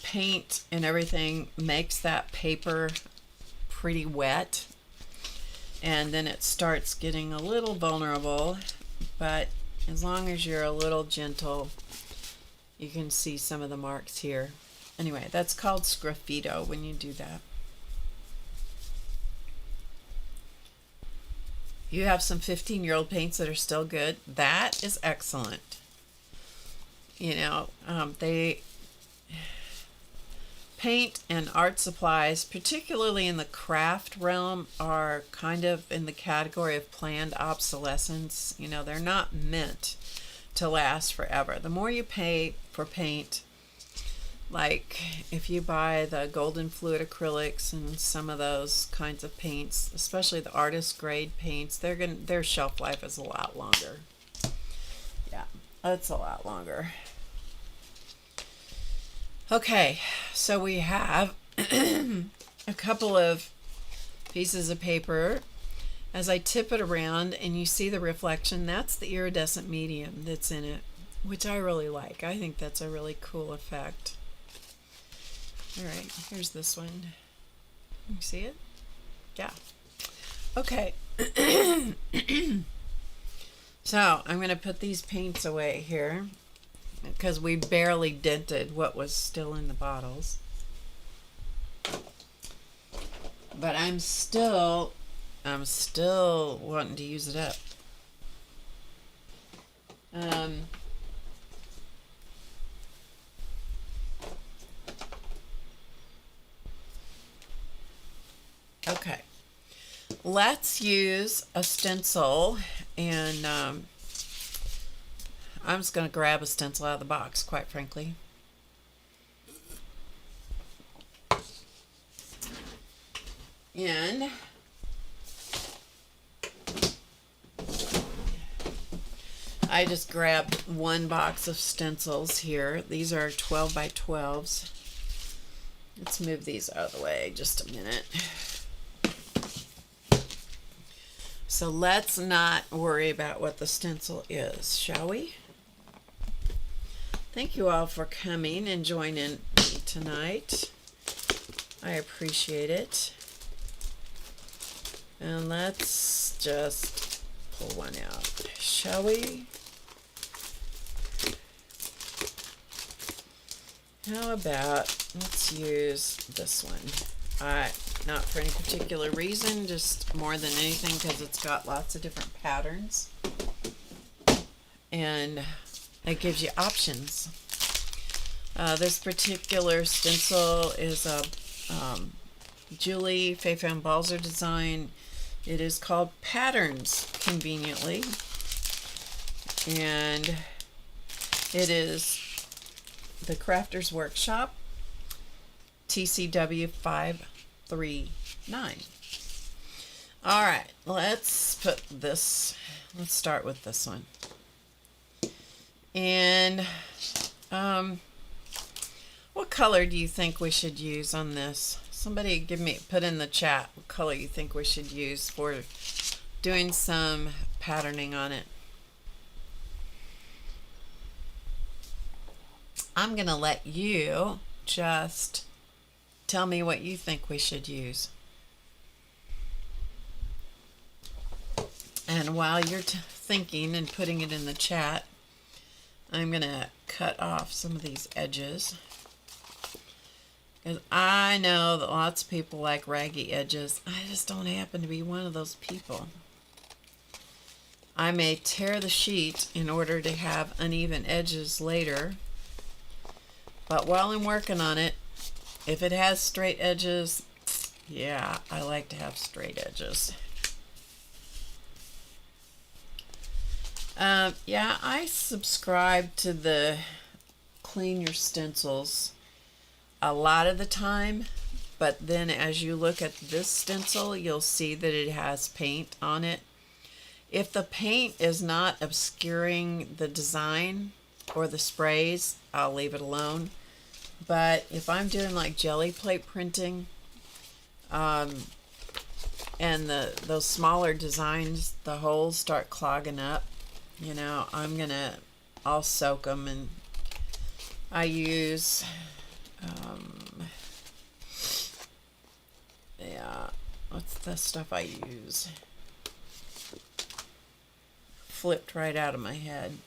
paint and everything makes that paper pretty wet, and then it starts getting a little vulnerable. But as long as you're a little gentle, you can see some of the marks here. Anyway, that's called sgraffito when you do that. You have some 15-year-old paints that are still good. That is excellent. Paint and art supplies, particularly in the craft realm, are kind of in the category of planned obsolescence. They're not meant to last forever. The more you pay for paint, Like if you buy the golden fluid acrylics and some of those kinds of paints, especially the artist grade paints, their shelf life is a lot longer. Yeah, it's a lot longer. Okay, so we have a couple of pieces of paper. As I tip it around and you see the reflection, that's the iridescent medium that's in it, which I really like. I think that's a really cool effect. All right, here's this one. You see it? Yeah. Okay. So I'm going to put these paints away here because we barely dented what was still in the bottles. But I'm still wanting to use it up. Okay, let's use a stencil, and I'm just going to grab a stencil out of the box, quite frankly. And I just grabbed one box of stencils here. These are 12 by 12s. Let's move these out of the way just a minute. So let's not worry about what the stencil is, shall we? Thank you all for coming and joining me tonight. I appreciate it. And let's just pull one out, shall we? How about, let's use this one. Not for any particular reason, just more than anything because it's got lots of different patterns. And it gives you options. This particular stencil is a Julie Fayfan Balzer design. It is called Patterns, conveniently. And it is the Crafter's Workshop TCW 539. All right, let's start with this one. And what color do you think we should use on this? Somebody put in the chat what color you think we should use for doing some patterning on it. I'm going to let you just tell me what you think we should use. And while you're thinking and putting it in the chat, I'm going to cut off some of these edges. Because I know that lots of people like raggy edges. I just don't happen to be one of those people. I may tear the sheet in order to have uneven edges later. But while I'm working on it, if it has straight edges, yeah, I like to have straight edges. Yeah, I subscribe to the clean your stencils a lot of the time, but then as you look at this stencil, you'll see that it has paint on it. If the paint is not obscuring the design or the sprays, I'll leave it alone. But if I'm doing like jelly plate printing, and those smaller designs, the holes start clogging up, you know, I'll soak them, and I use, yeah, what's the stuff I use? Flipped right out of my head.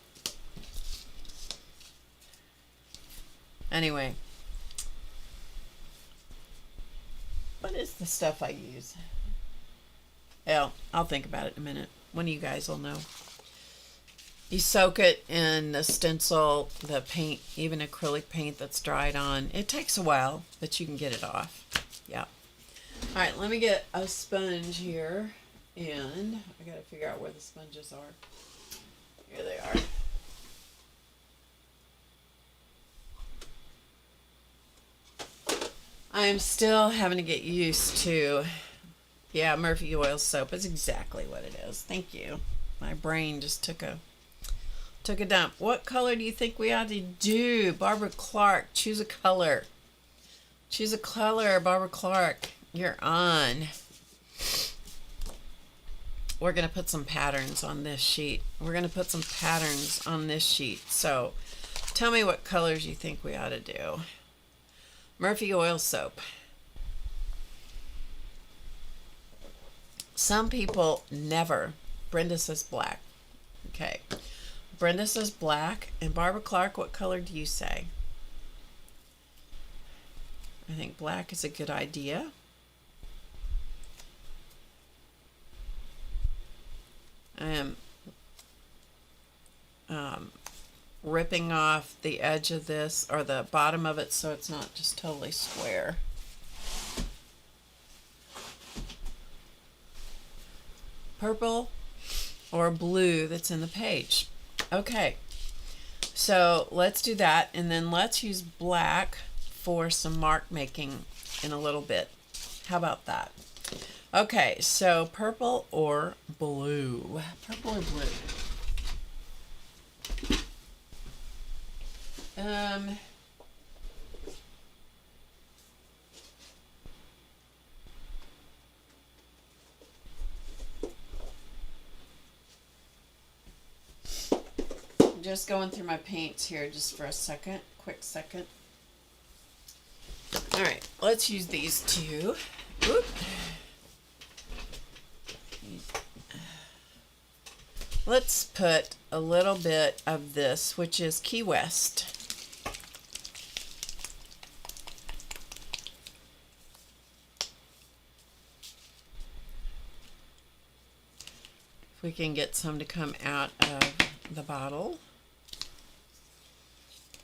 Anyway, what is the stuff I use? Well, I'll think about it in a minute. One of you guys will know. You soak it in the stencil, the paint, even acrylic paint that's dried on. It takes a while, but you can get it off. Yeah. All right, let me get a sponge here, and I got to figure out where the sponges are. Here they are. I'm still having to get used to, yeah, Murphy oil soap is exactly what it is. Thank you. My brain just took a dump. What color do you think we ought to do? Barbara Clark, choose a color. Choose a color, Barbara Clark. You're on. We're going to put some patterns on this sheet. We're going to put some patterns on this sheet. So tell me what colors you think we ought to do. Murphy oil soap. Some people never. Brenda says black. Okay. Brenda says black. And Barbara Clark, what color do you say? I think black is a good idea. I am ripping off the edge of this, or the bottom of it, so it's not just totally square. Purple or blue that's in the page. Okay, so let's do that, and then let's use black for some mark making in a little bit. How about that? Okay, so purple or blue? Purple or blue? I'm just going through my paints here just for a second, quick second. All right, let's use these two. Oop. Let's put a little bit of this, which is Key West. If we can get some to come out of the bottle.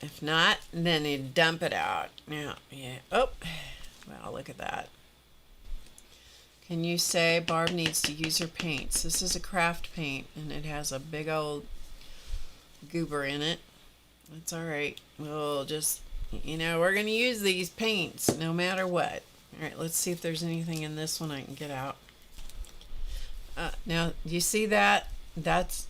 If not, then you dump it out. Now, yeah. Oh, well, look at that. Can you say Barb needs to use her paints? This is a craft paint, and it has a big old goober in it. That's all right. We'll just, you know, we're going to use these paints no matter what. All right, let's see if there's anything in this one I can get out. Now, you see that? That's...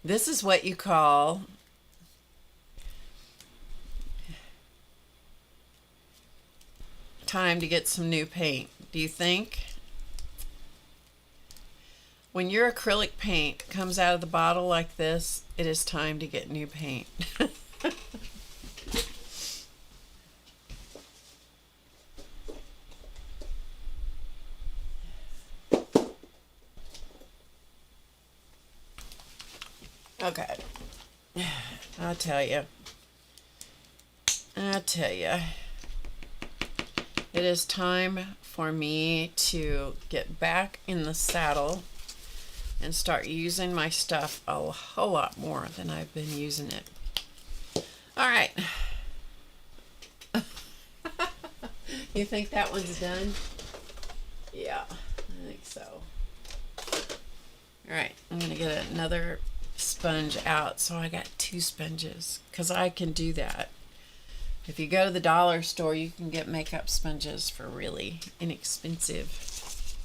This is what you call time to get some new paint. Do you think? When your acrylic paint comes out of the bottle like this, it is time to get new paint. Okay, I'll tell you, it is time for me to get back in the saddle and start using my stuff a whole lot more than I've been using it. All right. You think that one's done? Yeah, I think so. All right, I'm gonna get another sponge out, so I got 2 sponges because I can do that. If you go to the dollar store, you can get makeup sponges for really inexpensive.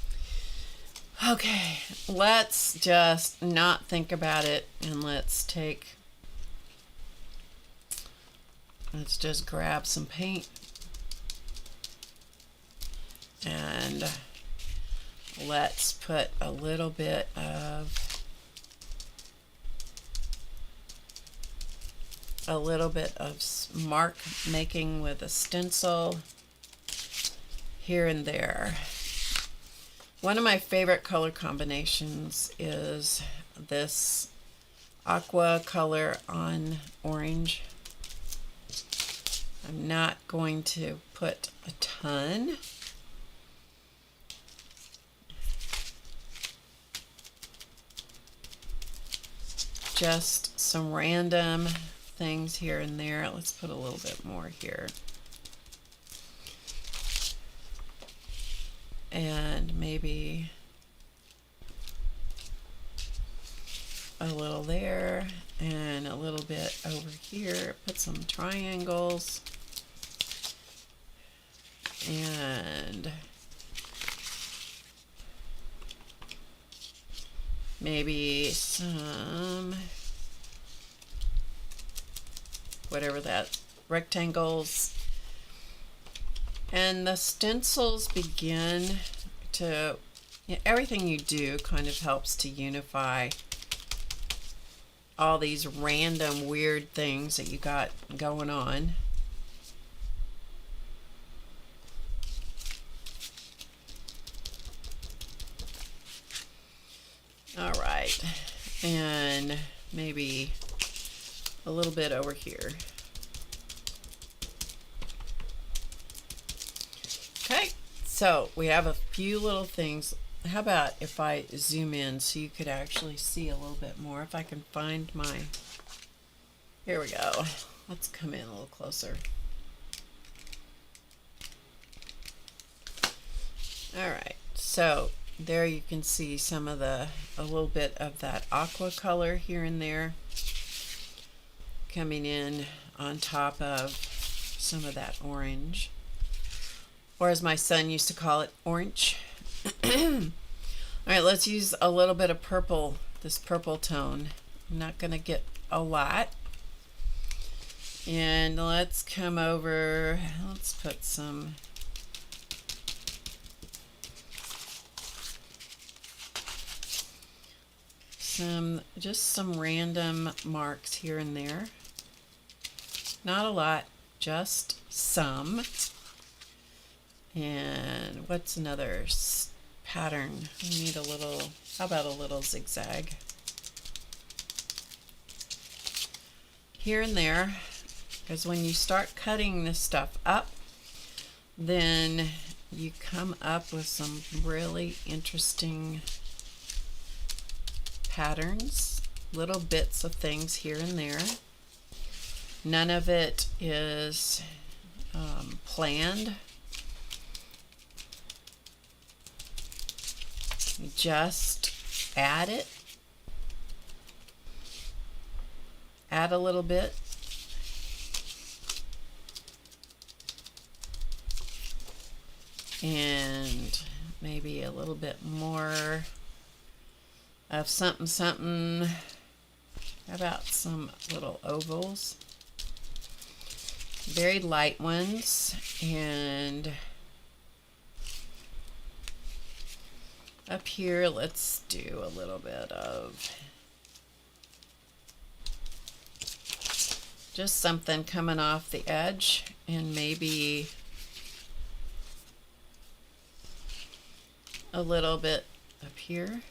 Okay, let's just not think about it, and let's just grab some paint and let's put a little bit of mark making with a stencil here and there. One of my favorite color combinations is this aqua color on orange. I'm not going to put a ton. Just some random things here and there. Let's put a little bit more here. And maybe a little there and a little bit over here. Put some triangles. and maybe some, whatever that, rectangles. And the stencils begin to, everything you do kind of helps to unify all these random weird things that you got going on. All right, and maybe a little bit over here. Okay, so we have a few little things. How about if I zoom in so you could actually see a little bit more? If I can find my, here we go. Let's come in a little closer. All right, so there you can see some of a little bit of that aqua color here and there coming in on top of some of that orange, or as my son used to call it, orange. All right, let's use a little bit of purple, this purple tone. I'm not going to get a lot. And let's come over, let's put some just some random marks here and there. Not a lot, just some. And what's another pattern? We need a little, how about a little zigzag here and there, because when you start cutting this stuff up, then you come up with some really interesting patterns, little bits of things here and there. None of it is planned. You just add it, add a little bit, and maybe a little bit more of something something. How about some little ovals, very light ones, and up here let's do a little bit of just something coming off the edge, and maybe a little bit up here.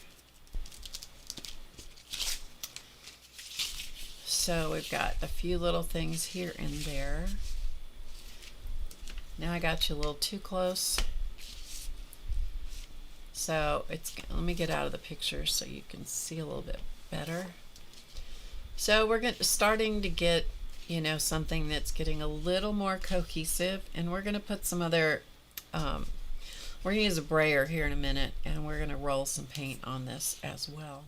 So we've got a few little things here and there. Now I got you a little too close. So let me get out of the picture so you can see a little bit better. So we're starting to get, you know, something that's getting a little more cohesive, and we're going to put some other, we're going to use a brayer here in a minute, and we're going to roll some paint on this as well.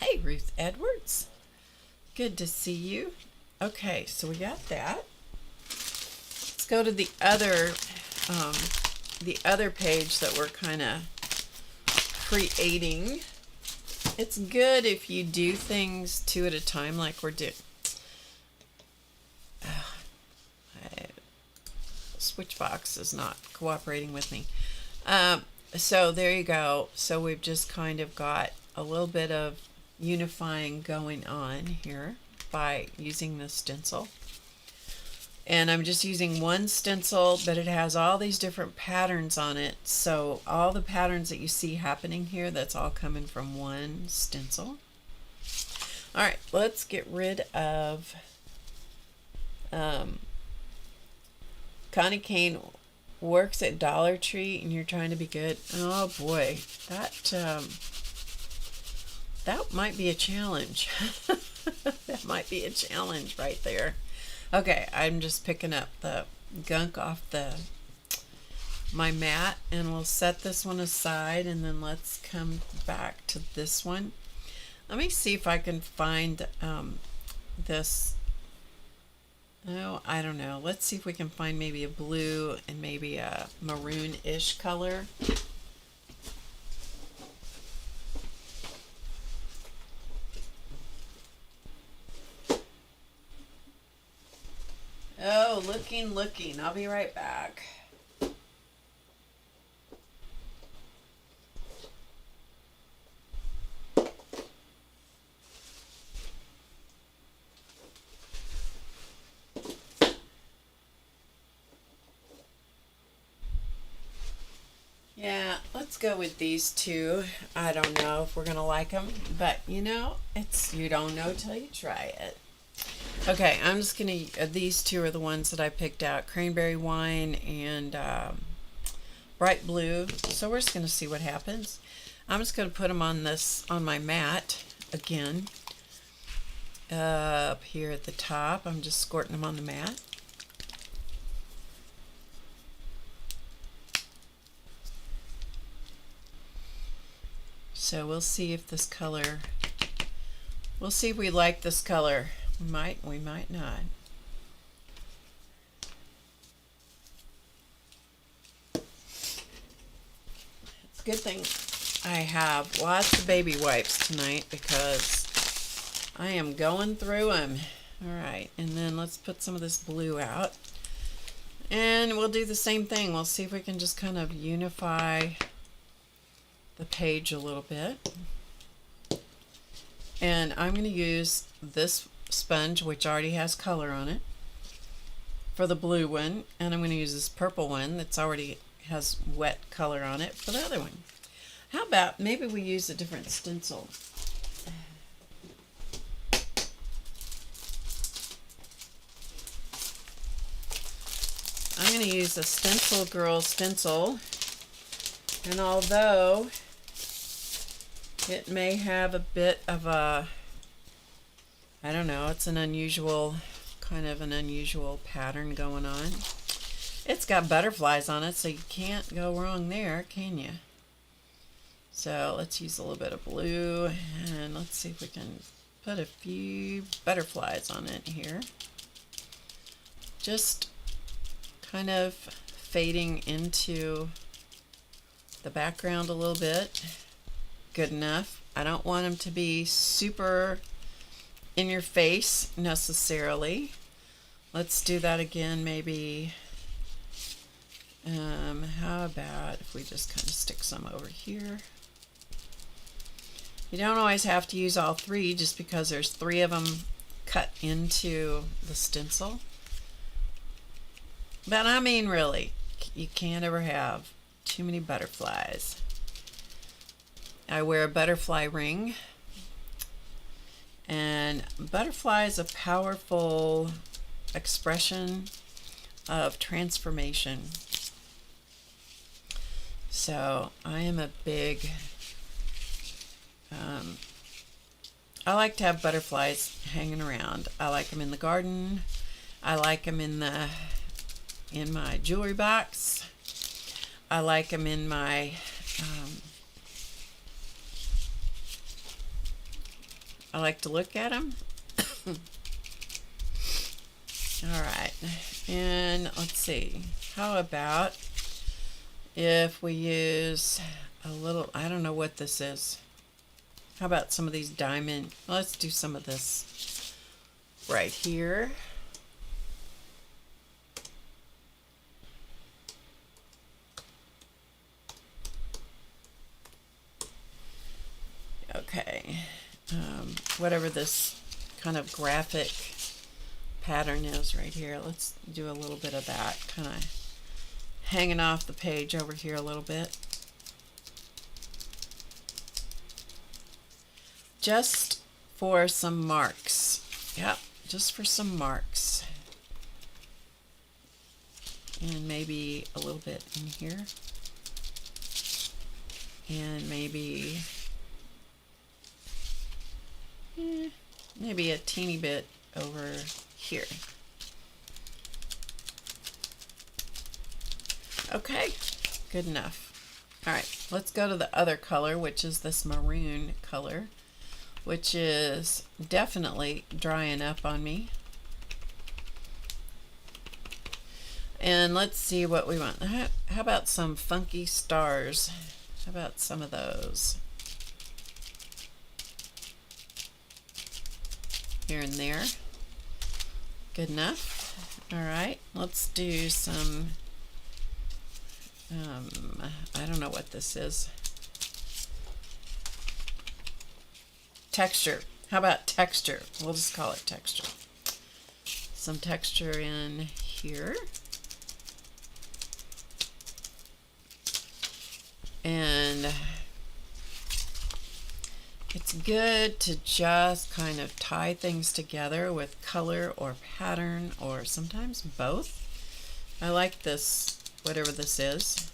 Hey, Ruth Edwards. Good to see you. Okay, so we got that. Let's go to the other page that we're kind of creating. It's good if you do things two at a time like we're doing. Switchbox is not cooperating with me. So there you go. So we've just kind of got a little bit of unifying going on here by using this stencil. And I'm just using one stencil, but it has all these different patterns on it. So all the patterns that you see happening here, that's all coming from one stencil. All right, let's get rid of Connie Kane works at Dollar Tree and you're trying to be good. Oh boy, that might be a challenge. That might be a challenge right there. Okay, I'm just picking up the gunk off my mat, and we'll set this one aside, and then let's come back to this one. Let me see if I can find this Oh, I don't know. Let's see if we can find maybe a blue and maybe a maroon-ish color. Oh, looking. I'll be right back. Yeah, let's go with these two. I don't know if we're gonna like them, but you know, you don't know till you try it. Okay, I'm just gonna, these two are the ones that I picked out, cranberry wine and bright blue. So we're just gonna see what happens. I'm just gonna put them on my mat again. Up here at the top, I'm just squirting them on the mat. So we'll see if this color, we'll see if we like this color. We might not. It's a good thing I have lots of baby wipes tonight because I am going through them. All right, and then let's put some of this blue out. And we'll do the same thing. We'll see if we can just kind of unify the page a little bit. And I'm going to use this sponge, which already has color on it, for the blue one, and I'm going to use this purple one that's already has wet color on it for the other one. How about maybe we use a different stencil? I'm going to use a Stencil Girl stencil, and although it may have a bit of a, I don't know, it's an unusual, kind of an unusual pattern going on. It's got butterflies on it, so you can't go wrong there, can you? So let's use a little bit of blue, and let's see if we can put a few butterflies on it here. Just kind of fading into the background a little bit. Good enough. I don't want them to be super in your face necessarily. Let's do that again, maybe. How about if we just kind of stick some over here? You don't always have to use all three just because there's three of them cut into the stencil. But I mean, really, you can't ever have too many butterflies. I wear a butterfly ring, and butterfly is a powerful expression of transformation. So I am a big, I like to have butterflies hanging around. I like them in the garden. I like them in my jewelry box. I like them in my I like to look at them. All right, and let's see, how about if we use a little, I don't know what this is. How about some of these diamond, let's do some of this right here. Okay, whatever this kind of graphic pattern is right here, let's do a little bit of that, kind of hanging off the page over here a little bit. Just for some marks. Yep, just for some marks. And maybe a little bit in here. And maybe maybe a teeny bit over here. Okay, good enough. All right, let's go to the other color, which is this maroon color, which is definitely drying up on me. And let's see what we want. How about some funky stars? How about some of those? Here and there. Good enough. All right, let's do some, I don't know what this is. Texture. How about texture? We'll just call it texture. Some texture in here. And it's good to just kind of tie things together with color or pattern, or sometimes both. I like this, whatever this is,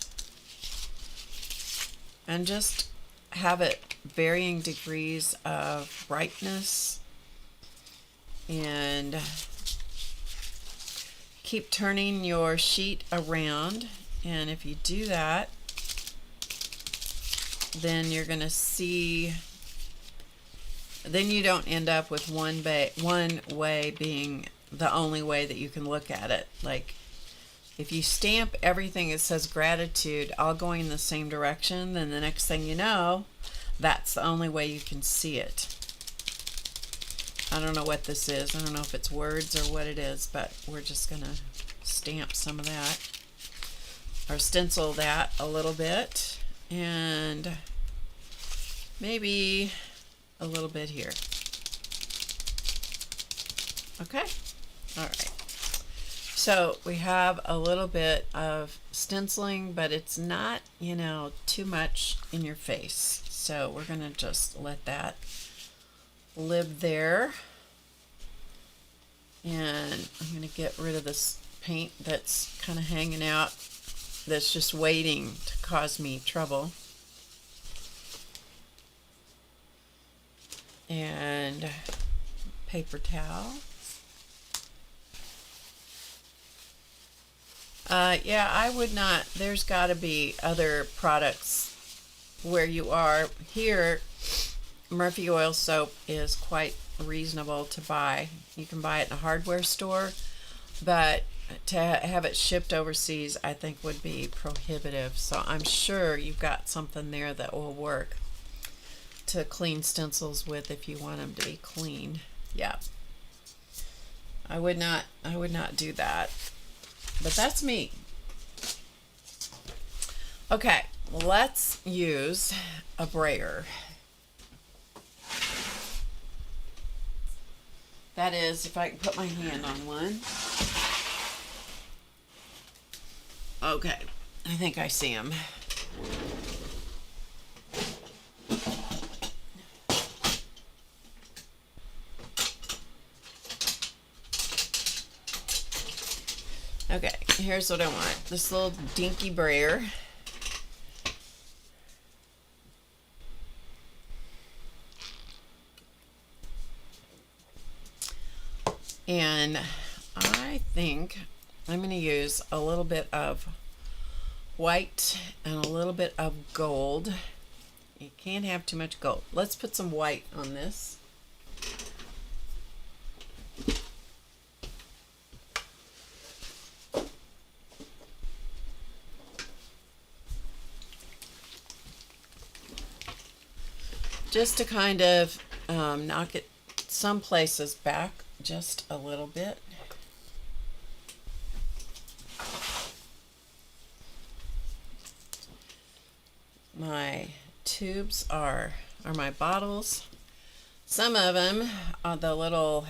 and just have it varying degrees of brightness, and keep turning your sheet around. And if you do that, then you're going to see, then you don't end up with one way being the only way that you can look at it. Like if you stamp everything that says gratitude all going in the same direction, then the next thing you know, that's the only way you can see it. I don't know what this is. I don't know if it's words or what it is, but we're just going to stamp some of that, or stencil that a little bit. And maybe a little bit here. Okay. All right. So we have a little bit of stenciling, but it's not, you know, too much in your face. So we're going to just let that live there. And I'm going to get rid of this paint that's kind of hanging out, that's just waiting to cause me trouble. And paper towel. Yeah, I would not, there's got to be other products where you are. Here, Murphy Oil Soap is quite reasonable to buy. You can buy it in a hardware store, but to have it shipped overseas, I think would be prohibitive. So I'm sure you've got something there that will work to clean stencils with if you want them to be clean. Yeah, I would not do that, but that's me. Okay, let's use a brayer. That is, if I can put my hand on one. Okay, I think I see him. Okay, here's what I want. This little dinky brayer. And I think I'm going to use a little bit of white and a little bit of gold. You can't have too much gold. Let's put some white on this. Just to kind of knock it some places back just a little bit. My tubes are my bottles. Some of them are the little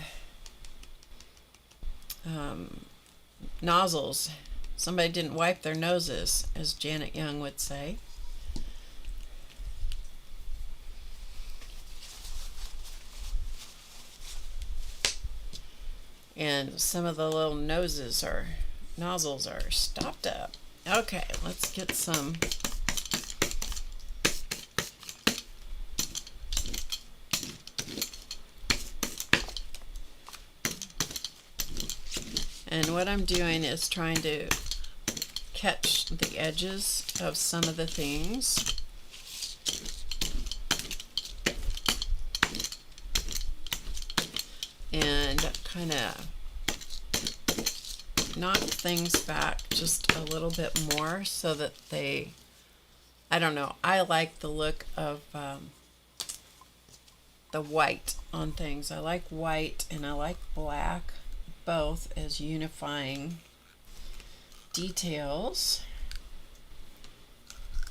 nozzles. Somebody didn't wipe their noses, as Janet Young would say. And some of the little nozzles are stopped up. Okay, let's get some. And what I'm doing is trying to catch the edges of some of the things. And kind of knock things back just a little bit more so that they, I don't know, I like the look of the white on things. I like white and I like black, both as unifying details.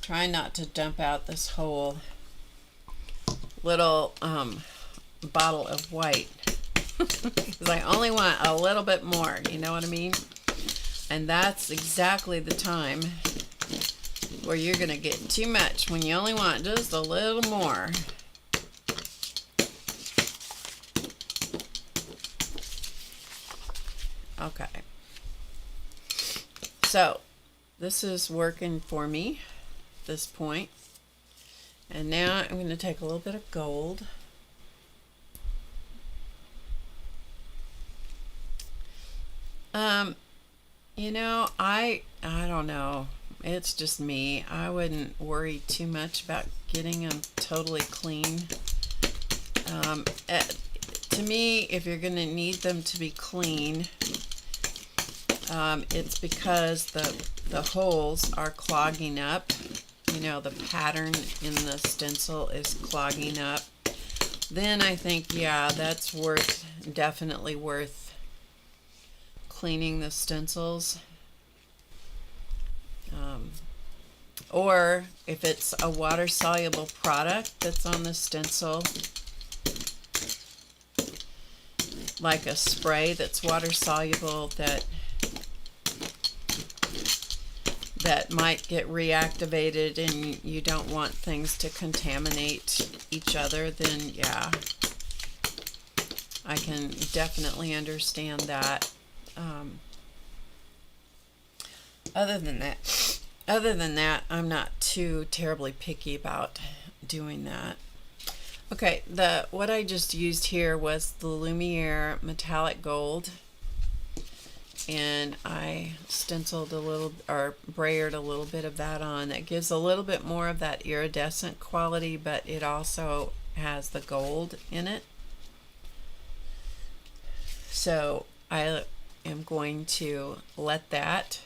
Try not to dump out this whole little bottle of white because I only want a little bit more, you know what I mean? And that's exactly the time where you're gonna get too much, when you only want just a little more. Okay, so this is working for me at this point. And now I'm going to take a little bit of gold. You know, I don't know. It's just me. I wouldn't worry too much about getting them totally clean. To me, if you're going to need them to be clean, it's because the holes are clogging up. You know, the pattern in the stencil is clogging up. Then I think, yeah, that's definitely worth cleaning the stencils. Or if it's a water-soluble product that's on the stencil, like a spray that's water-soluble that might get reactivated and you don't want things to contaminate each other, then yeah, I can definitely understand that. Other than that, I'm not too terribly picky about doing that. Okay, what I just used here was the Lumiere Metallic Gold, and I stenciled a little, or brayered a little bit of that on. That gives a little bit more of that iridescent quality, but it also has the gold in it. So I am going to let that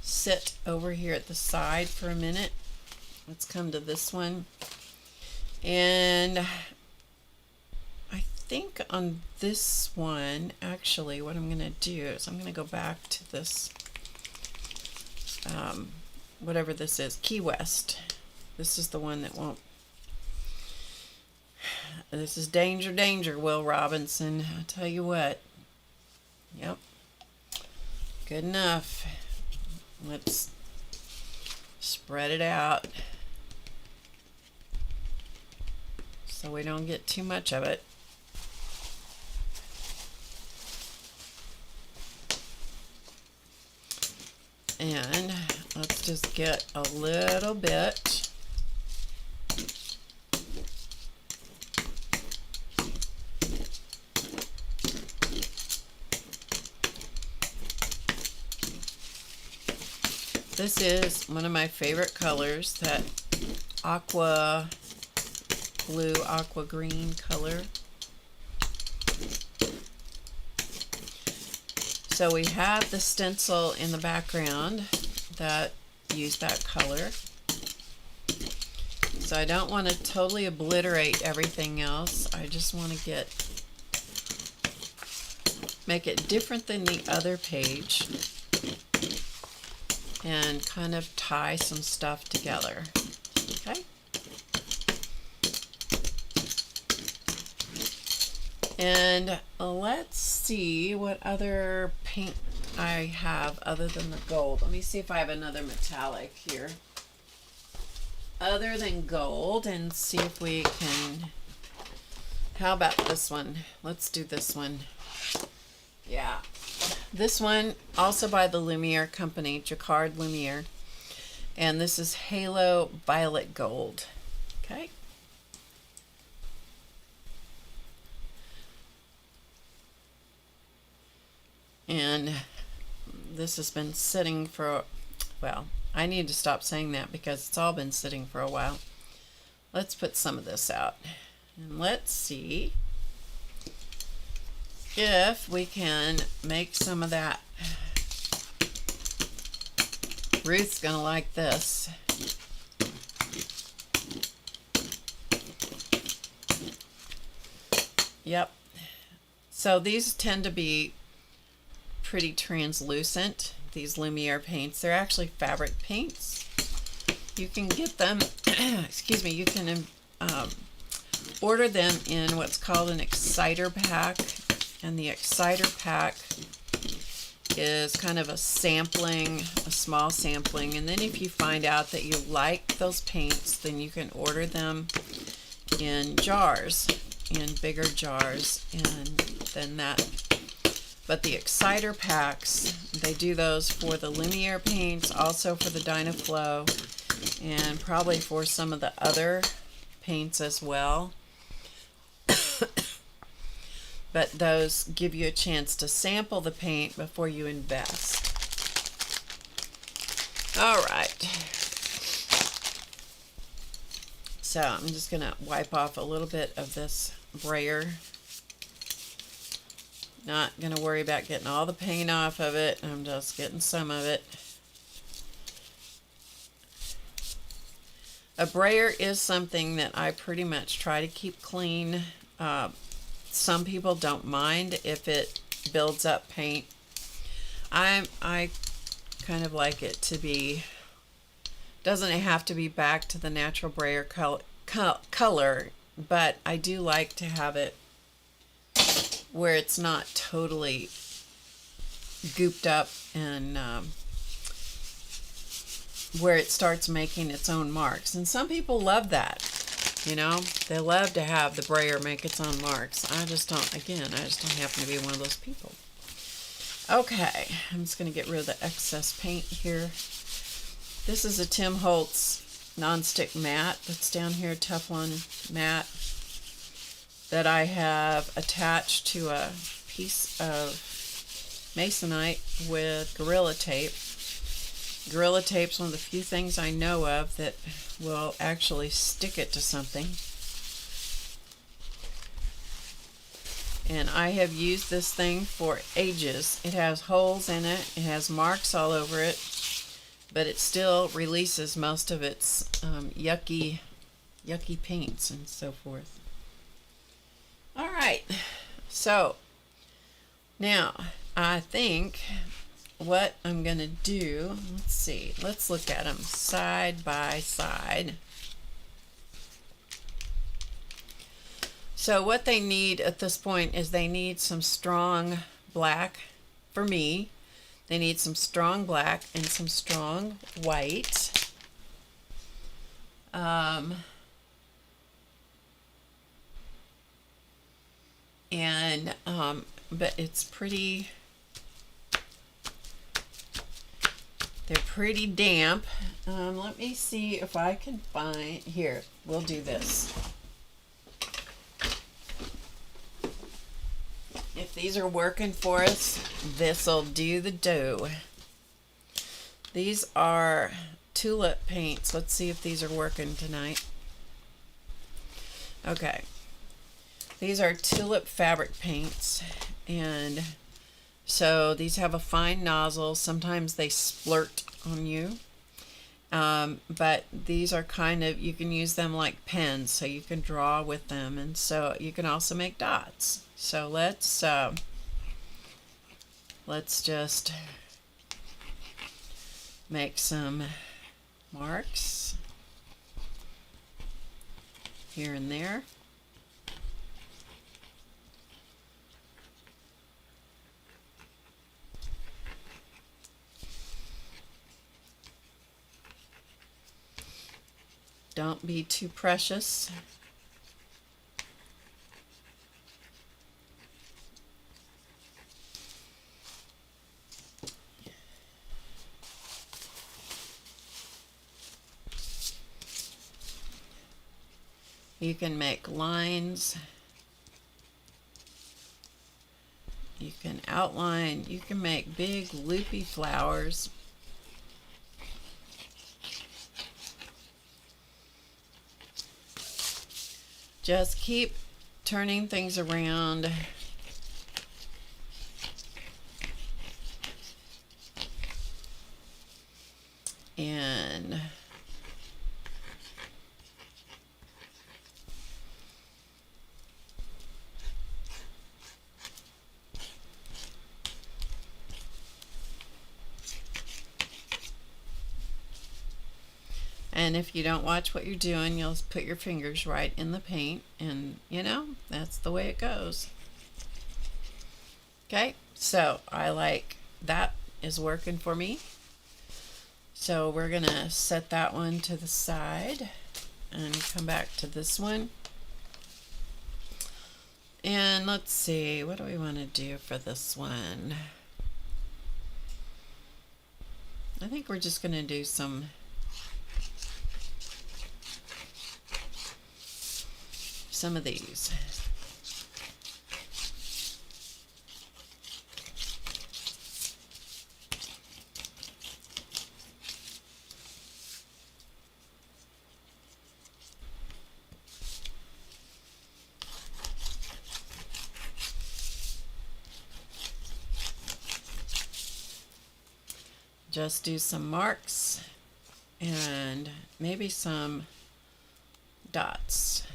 sit over here at the side for a minute. Let's come to this one. And I think on this one, actually, what I'm going to do is I'm going to go back to this, whatever this is, Key West. This is the one that won't. This is danger, danger, Will Robinson. I'll tell you what. Yep. Good enough. Let's spread it out so we don't get too much of it. And let's just get a little bit. This is one of my favorite colors, that aqua blue, aqua green color. So we have the stencil in the background that used that color. So I don't want to totally obliterate everything else. I just want to make it different than the other page and kind of tie some stuff together. Okay. And let's see what other paint I have other than the gold. Let me see if I have another metallic here other than gold, and see if we can. How about this one? Let's do this one. Yeah. This one, also by the Lumiere company, Jacquard Lumiere. And this is Halo Violet Gold. Okay. And this has been sitting for, well, I need to stop saying that because it's all been sitting for a while. Let's put some of this out. And let's see if we can make some of that Ruth's gonna like this. Yep. So these tend to be pretty translucent, these Lumiere paints. They're actually fabric paints. You can get them, excuse me, you can order them in what's called an exciter pack. And the exciter pack is kind of a sampling, a small sampling. And then if you find out that you like those paints, then you can order them in jars, in bigger jars, and then that. But the exciter packs, they do those for the Lumiere paints, also for the Dynaflow, and probably for some of the other paints as well. But those give you a chance to sample the paint before you invest. All right. So I'm just going to wipe off a little bit of this brayer. Not going to worry about getting all the paint off of it. I'm just getting some of it. A brayer is something that I pretty much try to keep clean. Some people don't mind if it builds up paint. I kind of like it to be, doesn't have to be back to the natural brayer color, but I do like to have it where it's not totally gooped up and where it starts making its own marks. And some people love that. You know, they love to have the brayer make its own marks. I just don't, again, I just don't happen to be one of those people. Okay, I'm just going to get rid of the excess paint here. This is a Tim Holtz nonstick mat that's down here, Teflon mat, that I have attached to a piece of Masonite with Gorilla Tape. Gorilla Tape's one of the few things I know of that will actually stick it to something. And I have used this thing for ages. It has holes in it, it has marks all over it, but it still releases most of its yucky paints and so forth. All right, so now I think what I'm going to do, let's see, let's look at them side by side. So what they need at this point is they need some strong black. For me, they need some strong black and some strong white. But it's pretty, they're pretty damp. Let me see if I can find, here, we'll do this. If these are working for us, this'll do the dough. These are tulip paints. Let's see if these are working tonight. Okay. These are tulip fabric paints, and so these have a fine nozzle. Sometimes they splurt on you, but these are kind of, you can use them like pens, so you can draw with them, and so you can also make dots. So let's just make some marks here and there. Don't be too precious. You can make lines. You can outline. You can make big loopy flowers. Just keep turning things around. And if you don't watch what you're doing, you'll put your fingers right in the paint, and you know, that's the way it goes. Okay, so I like that is working for me. So we're gonna set that one to the side and come back to this one. And let's see, what do we want to do for this one? I think we're just gonna do some of these. Just do some marks and maybe some dots.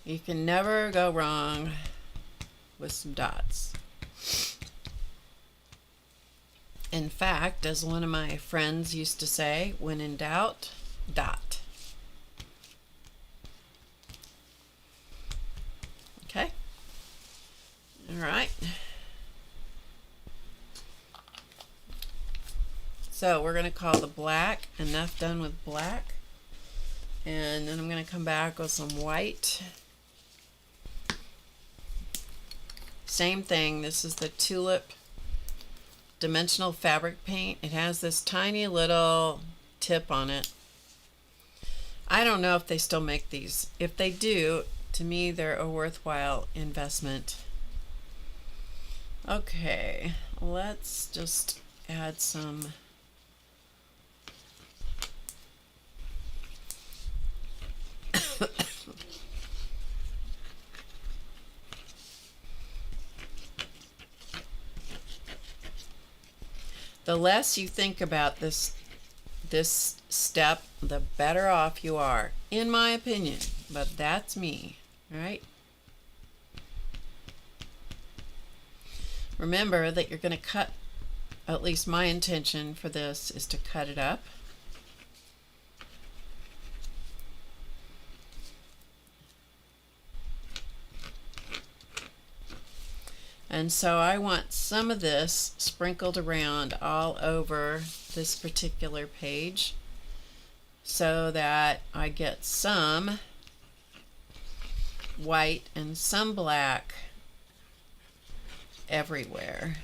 You can never go wrong with some dots. In fact, as one of my friends used to say, when in doubt, dot. Okay. All right. So we're going to call the black enough done with black. And then I'm going to come back with some white. Same thing. This is the Tulip dimensional fabric paint. It has this tiny little tip on it. I don't know if they still make these. If they do, to me they're a worthwhile investment. Okay, let's just add some the less you think about this step, the better off you are, in my opinion, but that's me, right? Remember that you're going to cut, at least my intention for this is to cut it up. And so I want some of this sprinkled around all over this particular page so that I get some white and some black everywhere.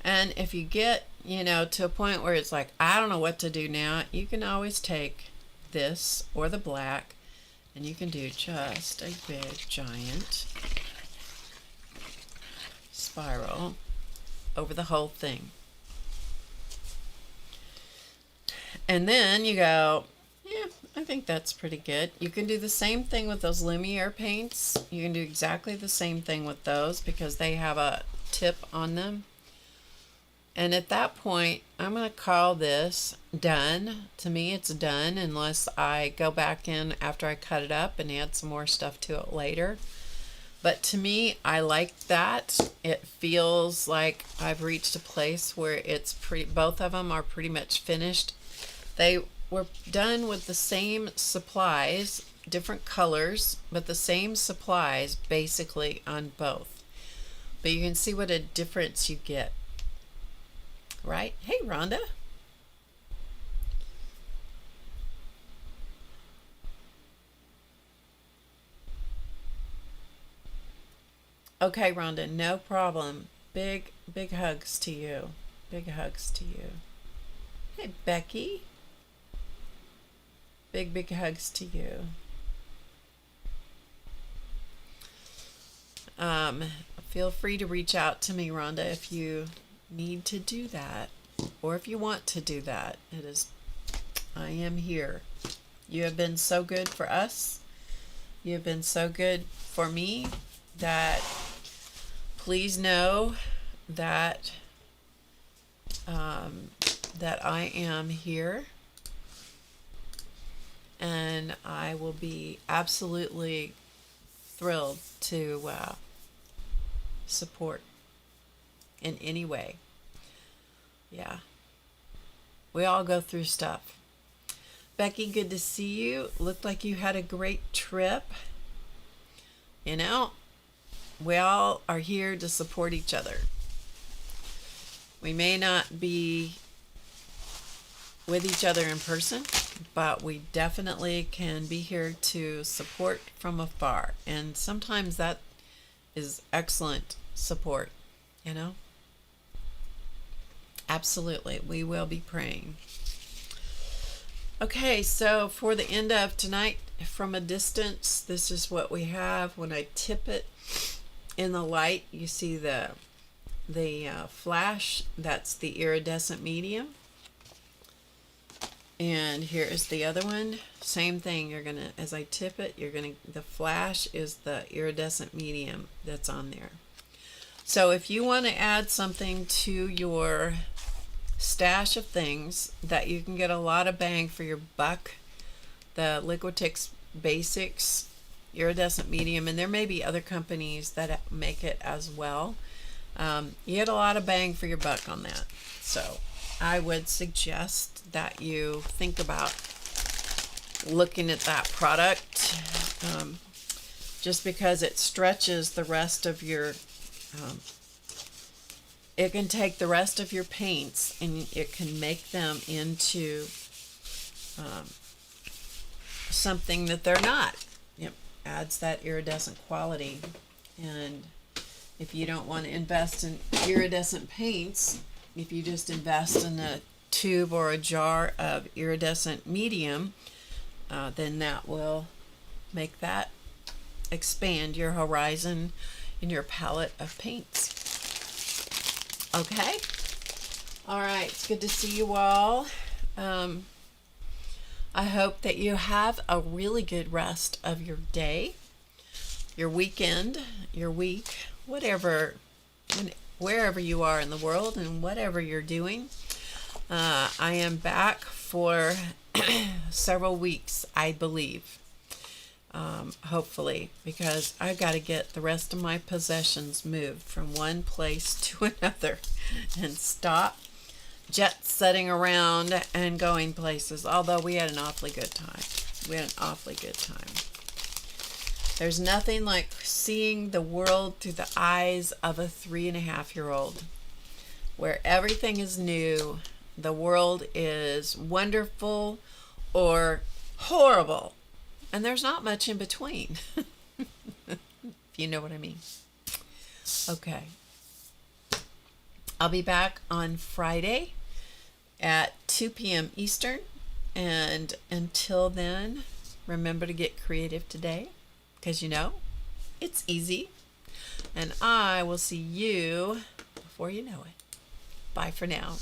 And if you get, you know, to a point where it's like, I don't know what to do now, you can always take this or the black and you can do just a big giant spiral over the whole thing. And then you go, yeah, I think that's pretty good. You can do the same thing with those Lumiere paints. You can do exactly the same thing with those because they have a tip on them. And at that point, I'm going to call this done. To me, it's done unless I go back in after I cut it up and add some more stuff to it later. But to me, I like that. It feels like I've reached a place where it's both of them are pretty much finished. They were done with the same supplies, different colors, but the same supplies basically on both. But you can see what a difference you get. Right? Hey, Rhonda. Okay, Rhonda, no problem. Big hugs to you. Big hugs to you. Hey, Becky. Big hugs to you. feel free to reach out to me, Rhonda, if you need to do that or if you want to do that. I am here. You have been so good for us. You have been so good for me that please know that that I am here, and I will be absolutely thrilled to support in any way. Yeah, we all go through stuff. Becky, good to see you. Looked like you had a great trip. You know, we all are here to support each other. We may not be with each other in person, but we definitely can be here to support from afar. And sometimes that is excellent support, you know? Absolutely. We will be praying. Okay, so for the end of tonight, from a distance, this is what we have. When I tip it in the light, you see the flash. That's the iridescent medium. And here is the other one. Same thing. You're gonna, as I tip it, the flash is the iridescent medium that's on there. So if you want to add something to your stash of things that you can get a lot of bang for your buck, the Liquitex Basics iridescent medium, and there may be other companies that make it as well. You get a lot of bang for your buck on that. So I would suggest that you think about looking at that product, just because it stretches the rest of your it can take the rest of your paints and it can make them into something that they're not. It adds that iridescent quality. And if you don't want to invest in iridescent paints, if you just invest in a tube or a jar of iridescent medium, then that will make that expand your horizon in your palette of paints. Okay? All right, it's good to see you all. I hope that you have a really good rest of your day, your weekend, your week, whatever, wherever you are in the world and whatever you're doing. I am back for several weeks, I believe, hopefully, because I've got to get the rest of my possessions moved from one place to another and stop jet setting around and going places, although we had an awfully good time. There's nothing like seeing the world through the eyes of a 3.5-year-old, where everything is new. The world is wonderful or horrible, and there's not much in between. If you know what I mean. Okay. I'll be back on Friday at 2 p.m. Eastern, and until then, remember to get creative today, because you know it's easy, and I will see you before you know it. Bye for now.